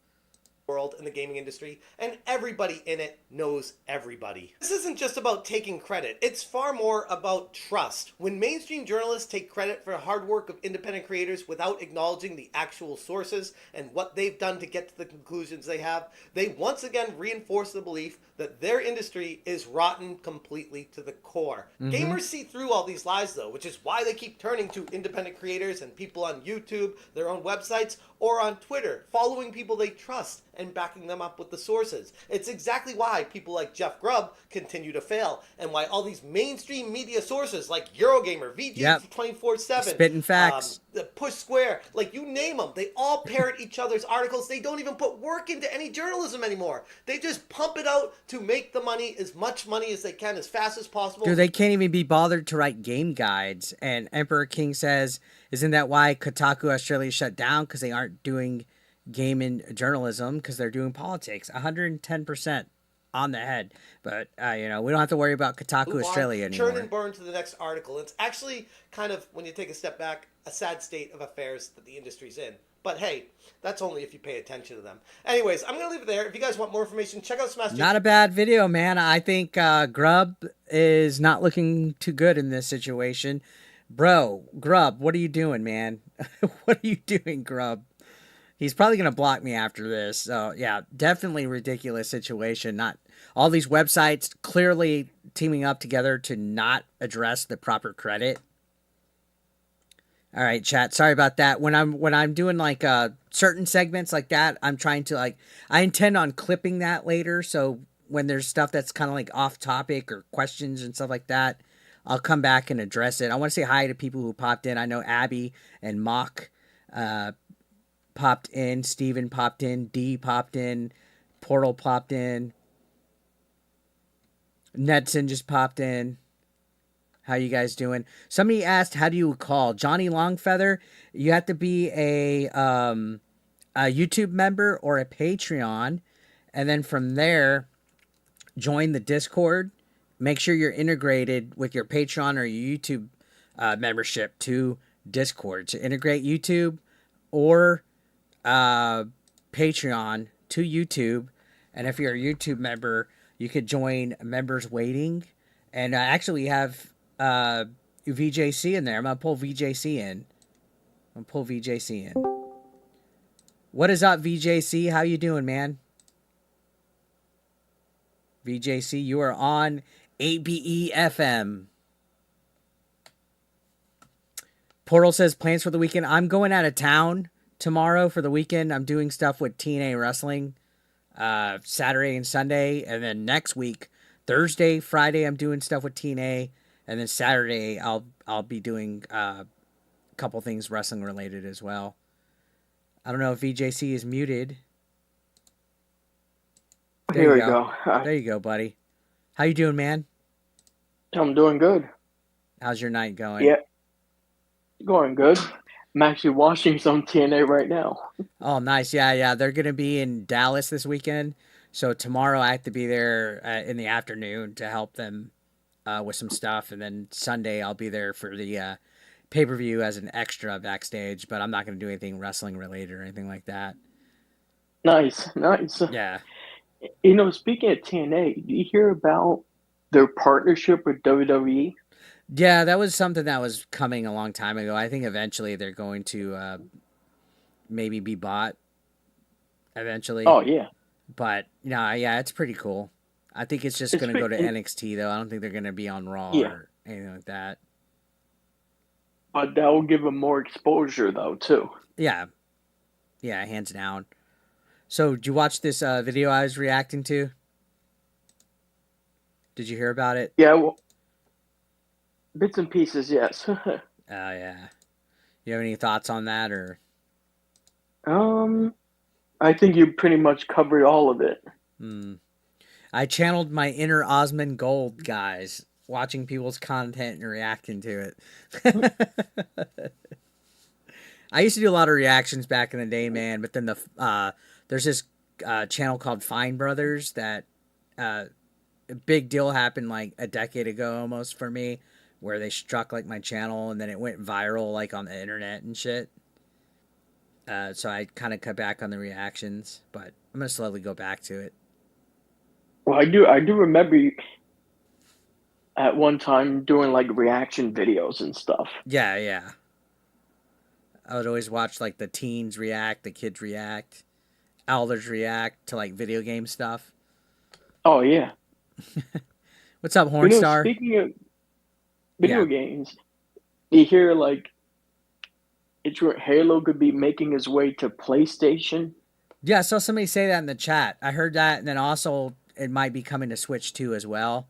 Speaker 4: World in the gaming industry, and everybody in it knows everybody. This isn't just about taking credit, it's far more about trust. When mainstream journalists take credit for the hard work of independent creators without acknowledging the actual sources and what they've done to get to the conclusions they have, they once again reinforce the belief that their industry is rotten completely to the core. Gamers see through all these lies, though, which is why they keep turning to independent creators and people on YouTube, their own websites, or on Twitter, following people they trust and backing them up with the sources. It's exactly why people like Jeff Grubb continue to fail, and why all these mainstream media sources like Eurogamer, VG
Speaker 1: Yep.
Speaker 4: 24/7,
Speaker 1: Spitting facts.
Speaker 4: the Push Square, like you name them, they all parrot each other's articles. They don't even put work into any journalism anymore. They just pump it out to make the money, as much money as they can, as fast as possible.
Speaker 1: Dude, they can't even be bothered to write game guides. And Emperor King says, isn't that why Kotaku Australia shut down? Because they aren't doing gaming journalism, because they're doing politics. 110% on the head. But, we don't have to worry about Kotaku Australia anymore.
Speaker 4: Churn and burn to the next article. It's actually kind of, when you take a step back, a sad state of affairs that the industry's in. But hey, that's only if you pay attention to them. Anyways, I'm going to leave it there. If you guys want more information, check out Smash.
Speaker 1: Not a bad video, man. I think Grubb is not looking too good in this situation. Bro, Grubb, what are you doing, man? What are you doing, Grubb? He's probably going to block me after this. So, yeah, definitely ridiculous situation. Not all these websites clearly teaming up together to not address the proper credit. All right, chat. Sorry about that. When I'm doing like certain segments like that, I'm trying to I intend on clipping that later. So when there's stuff that's kind of like off topic or questions and stuff like that, I'll come back and address it. I want to say hi to people who popped in. I know Abby and Mock popped in, Steven popped in, D popped in, Portal popped in, Netson just popped in. How you guys doing? Somebody asked, how do you call Johnny Longfeather? You have to be a YouTube member or a Patreon, and then from there, join the Discord. Make sure you're integrated with your Patreon or your YouTube membership to Discord. So integrate YouTube or Patreon to YouTube, and if you're a YouTube member, you could join members waiting. And actually, we have VJC in there. I'm gonna pull VJC in. What is up, VJC? How you doing, man? VJC, you are on ABE FM. Portal says plans for the weekend. I'm going out of town tomorrow for the weekend. I'm doing stuff with TNA Wrestling Saturday and Sunday, and then next week, Thursday, Friday, I'm doing stuff with TNA. And then Saturday, I'll be doing a couple things wrestling related as well. I don't know if VJC is muted.
Speaker 5: Here we go.
Speaker 1: There you go, buddy. How you doing, man?
Speaker 5: I'm doing good.
Speaker 1: How's your night going?
Speaker 5: Yeah, going good. I'm actually watching some TNA right now.
Speaker 1: Oh, nice. Yeah. They're going to be in Dallas this weekend. So tomorrow I have to be there in the afternoon to help them with some stuff, and then Sunday I'll be there for the pay-per-view as an extra backstage, but I'm not going to do anything wrestling related or anything like that.
Speaker 5: Nice.
Speaker 1: Yeah.
Speaker 5: Speaking of TNA, do you hear about their partnership with WWE?
Speaker 1: Yeah, that was something that was coming a long time ago. I think eventually they're going to maybe be bought eventually.
Speaker 5: Oh, yeah.
Speaker 1: But, yeah, it's pretty cool. I think it's just going to go to NXT, though. I don't think they're going to be on Raw or anything like that.
Speaker 5: But that will give them more exposure, though, too.
Speaker 1: Yeah. Yeah, hands down. So, did you watch this video I was reacting to? Did you hear about it?
Speaker 5: Yeah, well, bits and pieces, yes.
Speaker 1: Oh, yeah. You have any thoughts on that, or?
Speaker 5: I think you pretty much covered all of it.
Speaker 1: I channeled my inner Osmond Gold, guys, watching people's content and reacting to it. I used to do a lot of reactions back in the day, man, but then there's this channel called Fine Brothers that a big deal happened like a decade ago almost for me, where they struck like my channel and then it went viral like on the internet and shit. So I kind of cut back on the reactions, but I'm going to slowly go back to it.
Speaker 5: Well, I do remember you at one time doing like reaction videos and stuff.
Speaker 1: Yeah. I would always watch like the teens react, the kids react, elders react to like video game stuff.
Speaker 5: Oh, yeah.
Speaker 1: What's up, Hornstar?
Speaker 5: Speaking of video games, you hear like Halo could be making his way to PlayStation.
Speaker 1: Yeah, I saw somebody say that in the chat. I heard that, and then also it might be coming to Switch 2 as well.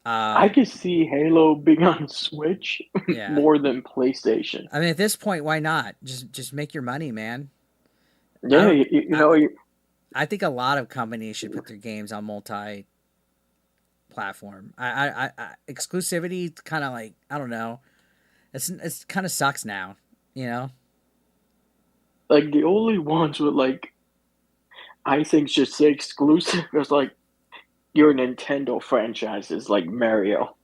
Speaker 5: I could see Halo being on Switch
Speaker 1: Yeah.
Speaker 5: more than PlayStation.
Speaker 1: I mean, at this point, why not? Just make your money, man. I
Speaker 5: Yeah,
Speaker 1: don't.
Speaker 5: you know,
Speaker 1: I think a lot of companies should put their games on multi-platform. Exclusivity kind of like, I don't know. It's kind of sucks now, you know.
Speaker 5: like the only ones with like I think should say exclusive is like your Nintendo franchises like Mario.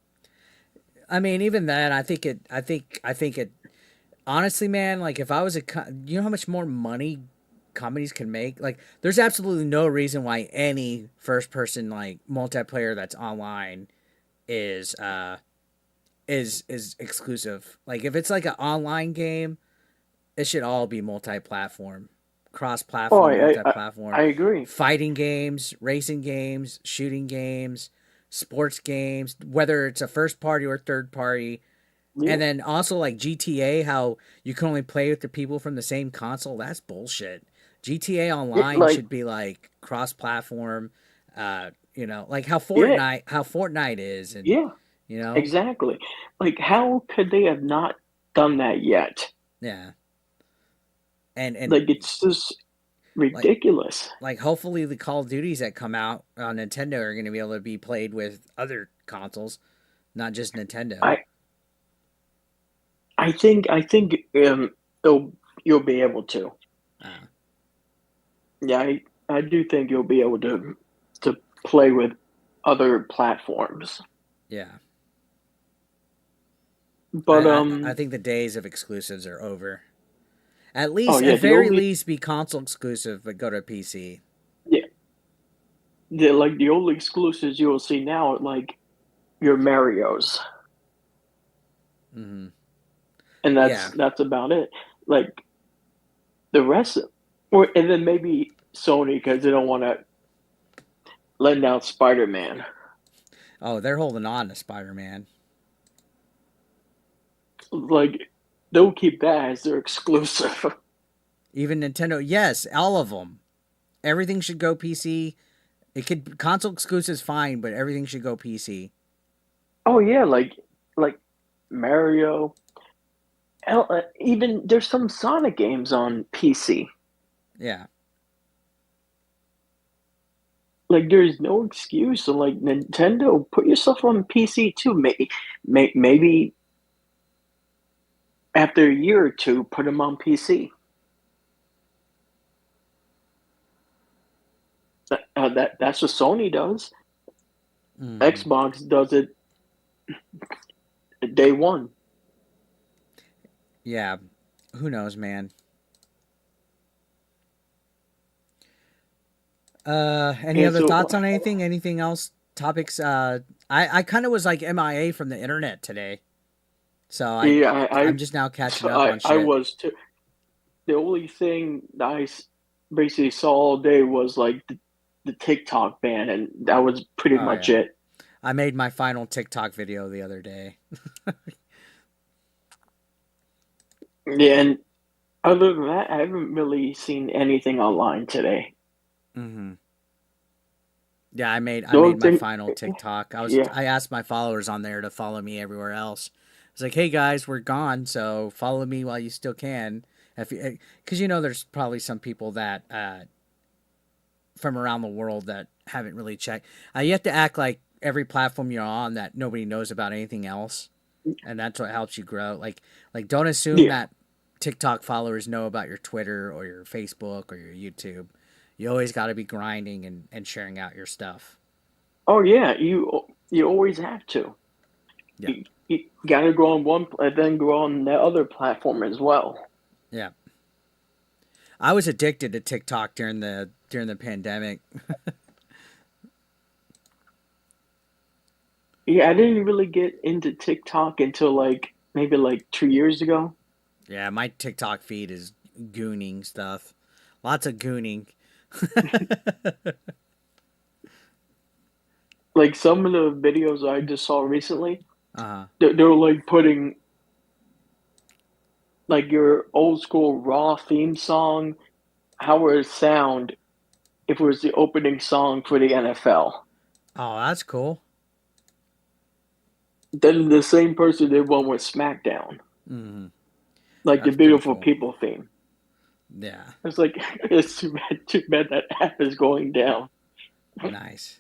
Speaker 1: I mean, even then, I think it. I think it. Honestly, man, like if I was you know how much more money companies can make. Like, there's absolutely no reason why any first-person like multiplayer that's online is is exclusive. Like, if it's like an online game, it should all be multi-platform,
Speaker 5: Oh,
Speaker 1: cross-platform, multi-platform.
Speaker 5: I agree.
Speaker 1: Fighting games, racing games, shooting games, sports games, whether it's a first party or third party.
Speaker 5: Yeah.
Speaker 1: And then also like GTA, how you can only play with the people from the same console. That's bullshit. GTA Online
Speaker 5: like
Speaker 1: should be like cross-platform. You know, like
Speaker 5: yeah,
Speaker 1: How Fortnite is, and
Speaker 5: yeah,
Speaker 1: you know,
Speaker 5: exactly. Like how could they have not done that yet?
Speaker 1: yeah. And
Speaker 5: Like it's just
Speaker 1: like
Speaker 5: ridiculous.
Speaker 1: hopefully the Call of Duties that come out on Nintendo are going to be able to be played with other consoles, not just Nintendo.
Speaker 5: I I think you'll be able to.
Speaker 1: Uh,
Speaker 5: Yeah, I do think you'll be able to play with other platforms.
Speaker 1: yeah.
Speaker 5: But
Speaker 1: I think the days of exclusives are over. At
Speaker 5: oh
Speaker 1: least,
Speaker 5: yeah,
Speaker 1: at very least, be console exclusive, but go to PC.
Speaker 5: yeah, the only exclusives you will see now are like your Mario's,
Speaker 1: Hmm.
Speaker 5: and
Speaker 1: Yeah.
Speaker 5: that's about it. Like the rest, or and then maybe Sony because they don't want to let out Spider-Man.
Speaker 1: Oh, they're holding on to Spider-Man.
Speaker 5: Like they'll keep that as their exclusive.
Speaker 1: Even Nintendo, yes, all of them. Everything should go PC. It could console exclusives fine, but everything should go PC.
Speaker 5: Oh yeah, like Mario. Even there's some Sonic games on PC.
Speaker 1: Yeah.
Speaker 5: Like there's no excuse. So like Nintendo, put yourself on PC too. Maybe after a year or two, put them on PC. That's what Sony does.
Speaker 1: Mm.
Speaker 5: Xbox does it day one.
Speaker 1: Yeah. Who knows, man? Any
Speaker 5: Yeah.
Speaker 1: other
Speaker 5: So
Speaker 1: thoughts on anything? Anything else? Topics? I kind of was like MIA from the internet today, so
Speaker 5: yeah,
Speaker 1: I'm just now catching up on
Speaker 5: I
Speaker 1: shit.
Speaker 5: was too. The only thing that basically saw all day was like the TikTok ban, and that was pretty
Speaker 1: Oh
Speaker 5: much
Speaker 1: yeah,
Speaker 5: it.
Speaker 1: I made my final TikTok video the other day.
Speaker 5: Yeah, and other than that, I haven't really seen anything online today.
Speaker 1: Hmm. Yeah,
Speaker 5: The
Speaker 1: I made
Speaker 5: only
Speaker 1: my
Speaker 5: thing,
Speaker 1: final TikTok.
Speaker 5: yeah.
Speaker 1: I asked my followers on there to follow me everywhere else. I was like, "Hey guys, we're gone, so follow me while you still can." If because you know, there's probably some people that from around the world that haven't really checked. You have to act like every platform you're on that nobody knows about anything else, and that's what helps you grow. Don't assume
Speaker 5: Yeah.
Speaker 1: that TikTok followers know about your Twitter or your Facebook or your YouTube. You always got to be grinding and sharing out your stuff.
Speaker 5: Oh yeah, you always have to.
Speaker 1: Yeah,
Speaker 5: You gotta go on one, and then go on the other platform as well.
Speaker 1: yeah. I was addicted to TikTok during the pandemic.
Speaker 5: Yeah, I didn't really get into TikTok until like maybe like 2 years ago.
Speaker 1: Yeah, my TikTok feed is gooning stuff. Lots of gooning.
Speaker 5: Like some of the videos I just saw recently,
Speaker 1: Uh-huh.
Speaker 5: they're like putting like your old school Raw theme song. how would it sound if it was the opening song for the NFL?
Speaker 1: Oh, that's cool.
Speaker 5: Then the same person did one with SmackDown,
Speaker 1: Mm-hmm.
Speaker 5: like the
Speaker 1: That's pretty
Speaker 5: Beautiful
Speaker 1: cool.
Speaker 5: People theme.
Speaker 1: Yeah.
Speaker 5: It's like it's too bad that app is going down.
Speaker 1: Nice.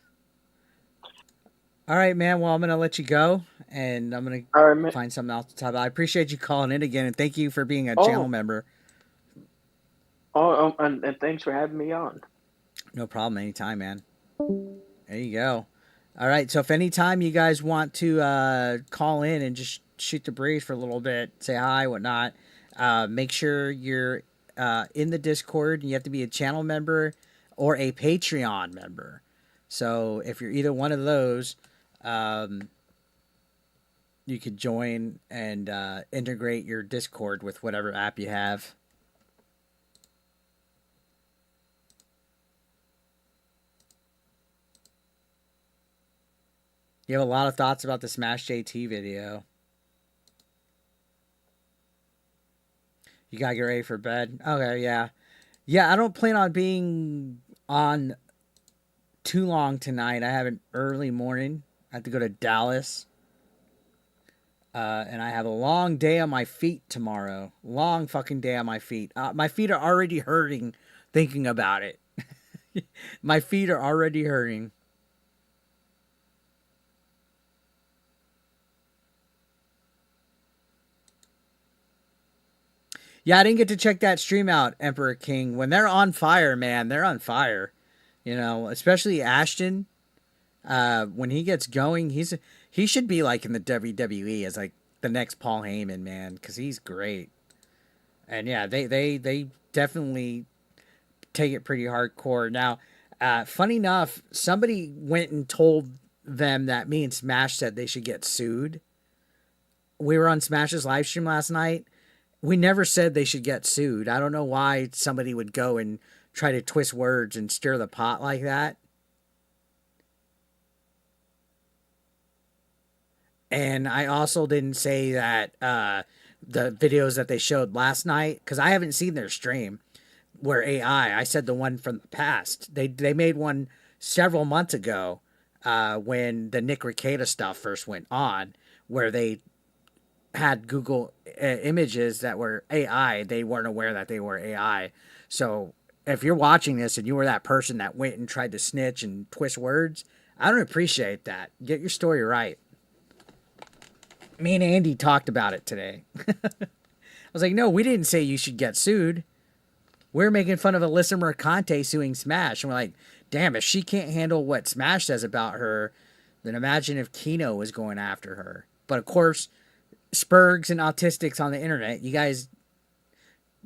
Speaker 1: All right, man. Well, I'm gonna let you go, and I'm gonna
Speaker 5: All right, man.
Speaker 1: find something else to talk about. I appreciate you calling in again, and thank you for being a channel
Speaker 5: Oh,
Speaker 1: member.
Speaker 5: and thanks for having me on.
Speaker 1: No problem. Anytime, man. There you go. All right. So if anytime you guys want to call in and just shoot the breeze for a little bit, say hi, whatnot, make sure you're in the Discord. You have to be a channel member or a Patreon member. So if you're either one of those, you could join and integrate your Discord with whatever app you have. You have a lot of thoughts about the Smash JT video. You gotta get ready for bed. Okay, yeah. Yeah, I don't plan on being on too long tonight. I have an early morning. I have to go to Dallas. And I have a long day on my feet tomorrow. Long fucking day on my feet. My feet are already hurting thinking about it. My feet are already hurting. Yeah, I didn't get to check that stream out, Emperor King. When they're on fire, man, they're on fire. You know, especially Ashton. When he gets going, he should be like in the WWE as like the next Paul Heyman, man, because he's great. And yeah, they definitely take it pretty hardcore. Now, funny enough, somebody went and told them that me and Smash said they should get sued. We were on Smash's live stream last night. We never said they should get sued. I don't know why somebody would go and try to twist words and stir the pot like that. And I also didn't say that the videos that they showed last night, because I haven't seen their stream, were AI. I said the one from the past. They made one several months ago when the Nick Rekieta stuff first went on, where they had Google images that were AI. They weren't aware that they were AI. So if you're watching this and you were that person that went and tried to snitch and twist words, I don't appreciate that. Get your story right. Me and Andy talked about it today. I was like, no, we didn't say you should get sued. We're making fun of Alyssa Mercante suing Smash. And we're like, damn, if she can't handle what Smash says about her, then imagine if Kino was going after her. But of course, Spurgs and autistics on the internet, you guys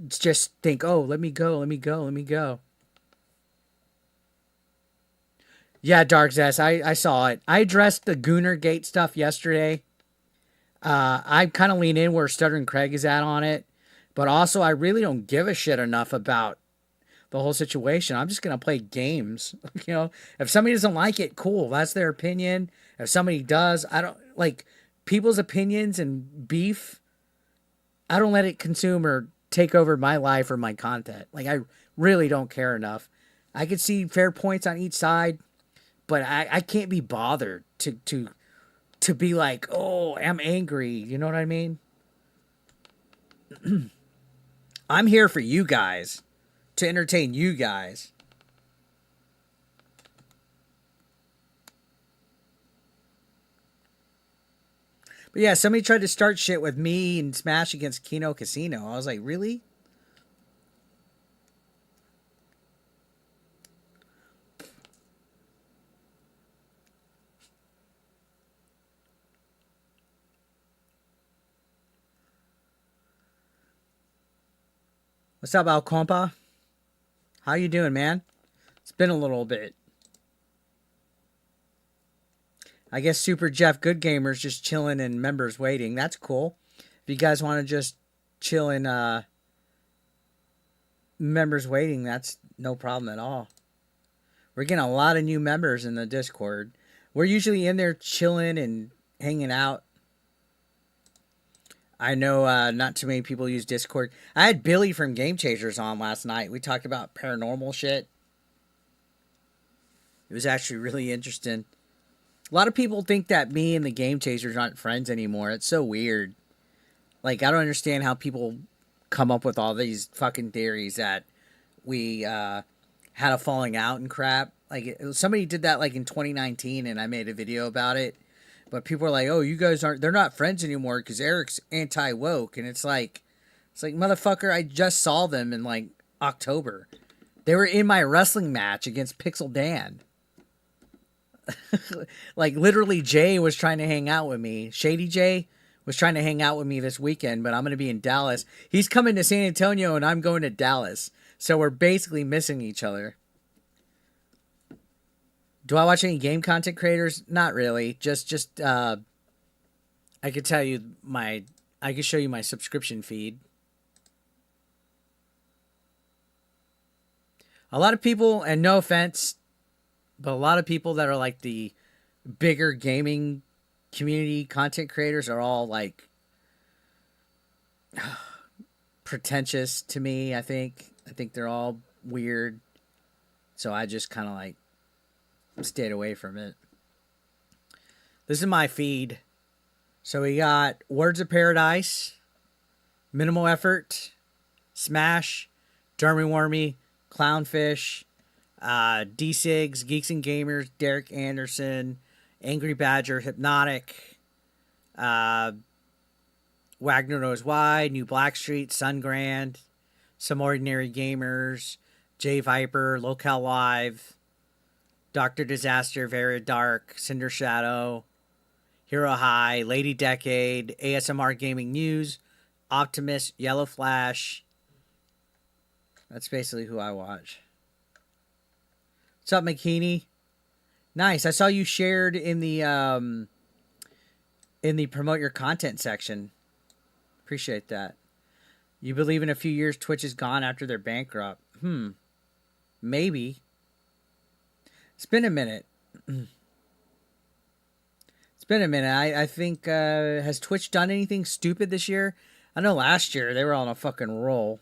Speaker 1: just think, oh, let me go. Yeah, Dark Zest, I saw it. I addressed the Gooner Gate stuff yesterday. I kind of lean in where Stuttering Craig is at on it. But also, I really don't give a shit enough about the whole situation. I'm just going to play games. You know, if somebody doesn't like it, cool. That's their opinion. If somebody does, I don't like people's opinions and beef. I don't let it consume or take over my life or my content. Like, I really don't care enough. I could see fair points on each side, but I can't be bothered to be like, oh, I'm angry. You know what I mean? I'm here for you guys, to entertain you guys. But yeah, somebody tried to start shit with me and Smash against Kino Casino. I was like, really? What's up, Al Compa? How you doing, man? It's been a little bit. I guess Super Jeff Good Gamer's just chilling and members waiting. That's cool. If you guys want to just chill in members waiting, that's no problem at all. We're getting a lot of new members in the Discord. We're usually in there chilling and hanging out. I know not too many people use Discord. I had Billy from Game Changers on last night. We talked about paranormal shit. It was actually really interesting. A lot of people think that me and the Game Changers aren't friends anymore. It's so weird. Like, I don't understand how people come up with all these fucking theories that we had a falling out and crap. Like, somebody did that like in 2019 and I made a video about it. But people are like, oh, you guys aren't, they're not friends anymore because Eric's anti-woke. And it's like, motherfucker, I just saw them in like October. They were in my wrestling match against Pixel Dan. Like, literally, Jay was trying to hang out with me. Shady Jay was trying to hang out with me this weekend, but I'm going to be in Dallas. He's coming to San Antonio and I'm going to Dallas. So we're basically missing each other. Do I watch any game content creators? Not really. Just I could tell you I could show you my subscription feed. A lot of people, and no offense, but a lot of people that are like the bigger gaming community content creators are all like pretentious to me, I think. I think they're all weird. So I just kind of like stayed away from it. This is my feed. So we got Words of Paradise, Minimal Effort, Smash, Dermy Wormy, Clownfish, D-Sigs, Geeks and Gamers, Derek Anderson, Angry Badger, Hypnotic, Wagner Knows Why, New Blackstreet, Sungrand, Some Ordinary Gamers, J Viper, Locale Live, Dr. Disaster, Very Dark, Cinder Shadow, Hero High, Lady Decade, ASMR Gaming News, Optimus, Yellow Flash. That's basically who I watch. What's up, McKinney? Nice. I saw you shared in the promote your content section. Appreciate that. You believe in a few years Twitch is gone after they're bankrupt? Maybe. It's been a minute. I think, has Twitch done anything stupid this year? I know last year they were on a fucking roll.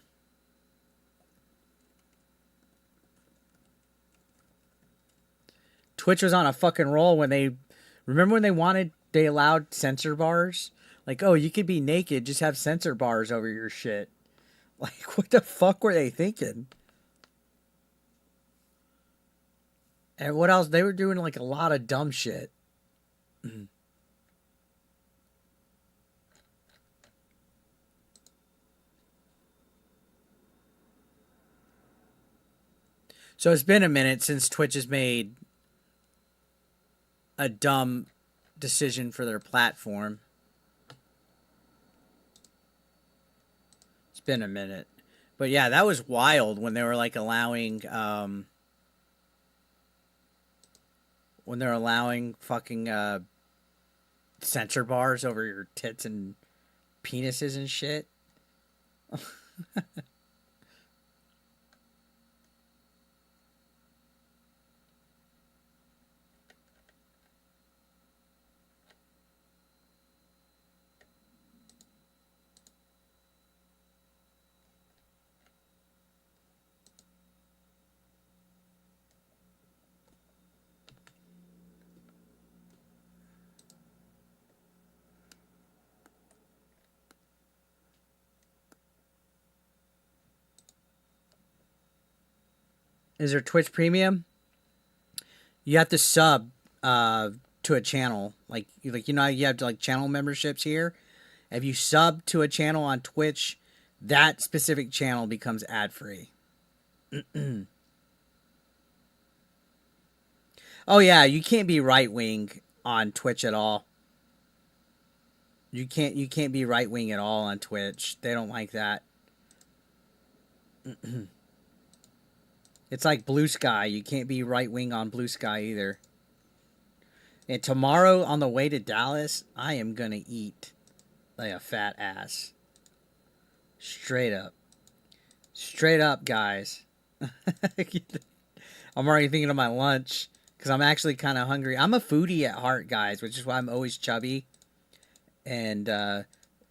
Speaker 1: Twitch was on a fucking roll when remember when they allowed censor bars? Like, oh, you could be naked, just have censor bars over your shit. Like, what the fuck were they thinking? And what else? They were doing like a lot of dumb shit. So it's been a minute since Twitch has made a dumb decision for their platform. It's been a minute. But yeah, that was wild when they were like allowing fucking censor bars over your tits and penises and shit. Is there Twitch Premium? You have to sub to a channel. Like you know you have to like channel memberships here. If you sub to a channel on Twitch, that specific channel becomes ad free. Oh yeah, you can't be right wing on Twitch at all. You can't be right wing at all on Twitch. They don't like that. It's like Blue Sky. You can't be right wing on Blue Sky either. And tomorrow on the way to Dallas, I am gonna eat like a fat ass. Straight up. Straight up, guys. I'm already thinking of my lunch because I'm actually kind of hungry. I'm a foodie at heart, guys, which is why I'm always chubby. And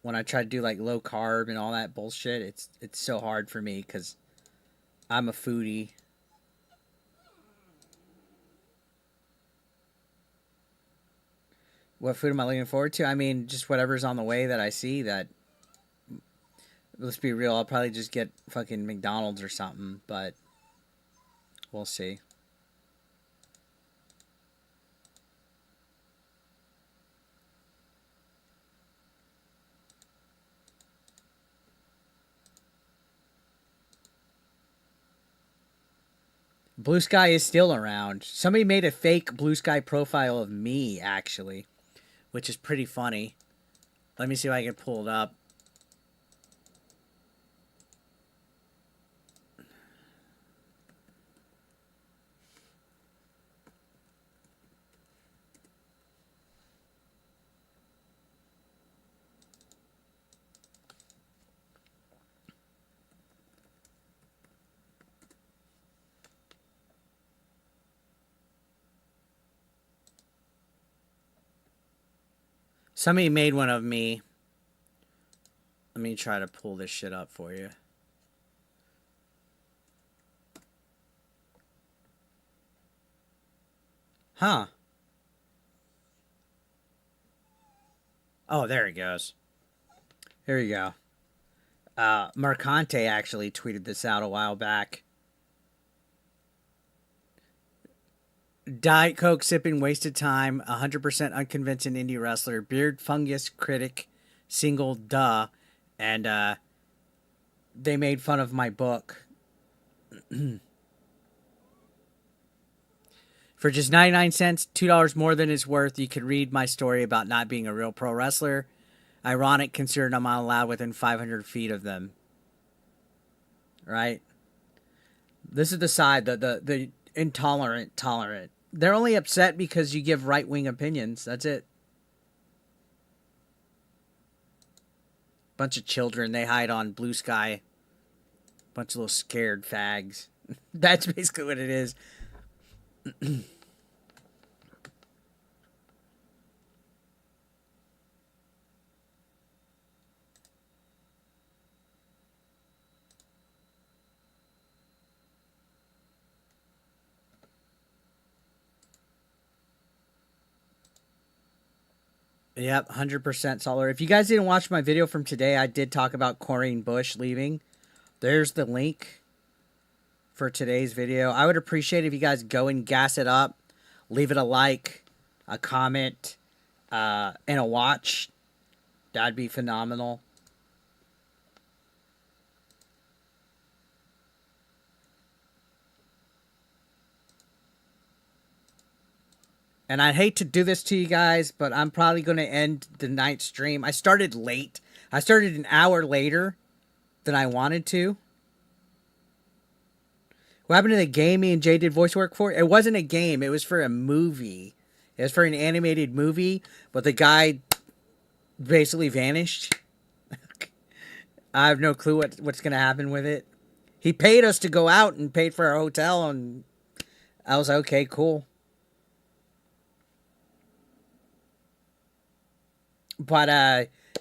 Speaker 1: when I try to do like low carb and all that bullshit, it's so hard for me because I'm a foodie. What food am I looking forward to? I mean, just whatever's on the way that I see that. Let's be real, I'll probably just get fucking McDonald's or something, but we'll see. Blue Sky is still around. Somebody made a fake Blue Sky profile of me, actually, which is pretty funny. Let me see if I can pull it up. Somebody made one of me. Let me try to pull this shit up for you. Huh. Oh, there it goes. Here you go. Mercante actually tweeted this out a while back. Diet Coke sipping wasted time, 100% unconvincing indie wrestler, beard fungus critic, single duh, and they made fun of my book. For just 99 cents, $2 more than it's worth, you could read my story about not being a real pro wrestler. Ironic considering I'm not allowed within 500 feet of them. Right? This is the side, the intolerant, tolerant. They're only upset because you give right-wing opinions. That's it. Bunch of children, they hide on Blue Sky. Bunch of little scared fags. That's basically what it is. Yep, 100% Solar. If you guys didn't watch my video from today, I did talk about Corinne Bush leaving. There's the link for today's video. I would appreciate if you guys go and gas it up. Leave it a like, a comment, and a watch. That'd be phenomenal. And I hate to do this to you guys, but I'm probably going to end the night stream. I started late. I started an hour later than I wanted to. What happened to the game me and Jay did voice work for? It wasn't a game. It was for a movie. It was for an animated movie, but the guy basically vanished. I have no clue what's going to happen with it. He paid us to go out and paid for our hotel, and I was like, okay, cool. But,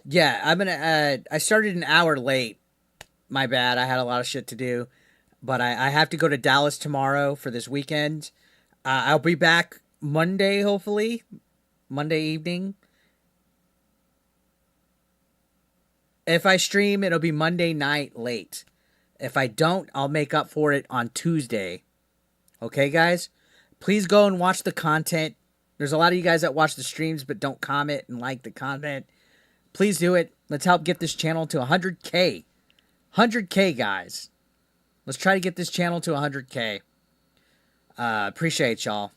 Speaker 1: yeah, I'm going to, I started an hour late. My bad. I had a lot of shit to do. But I have to go to Dallas tomorrow for this weekend. I'll be back Monday, hopefully. Monday evening. If I stream, it'll be Monday night late. If I don't, I'll make up for it on Tuesday. Okay, guys? Please go and watch the content. There's a lot of you guys that watch the streams but don't comment and like the content. Please do it. Let's help get this channel to 100K. 100K, guys. Let's try to get this channel to 100K. Appreciate y'all.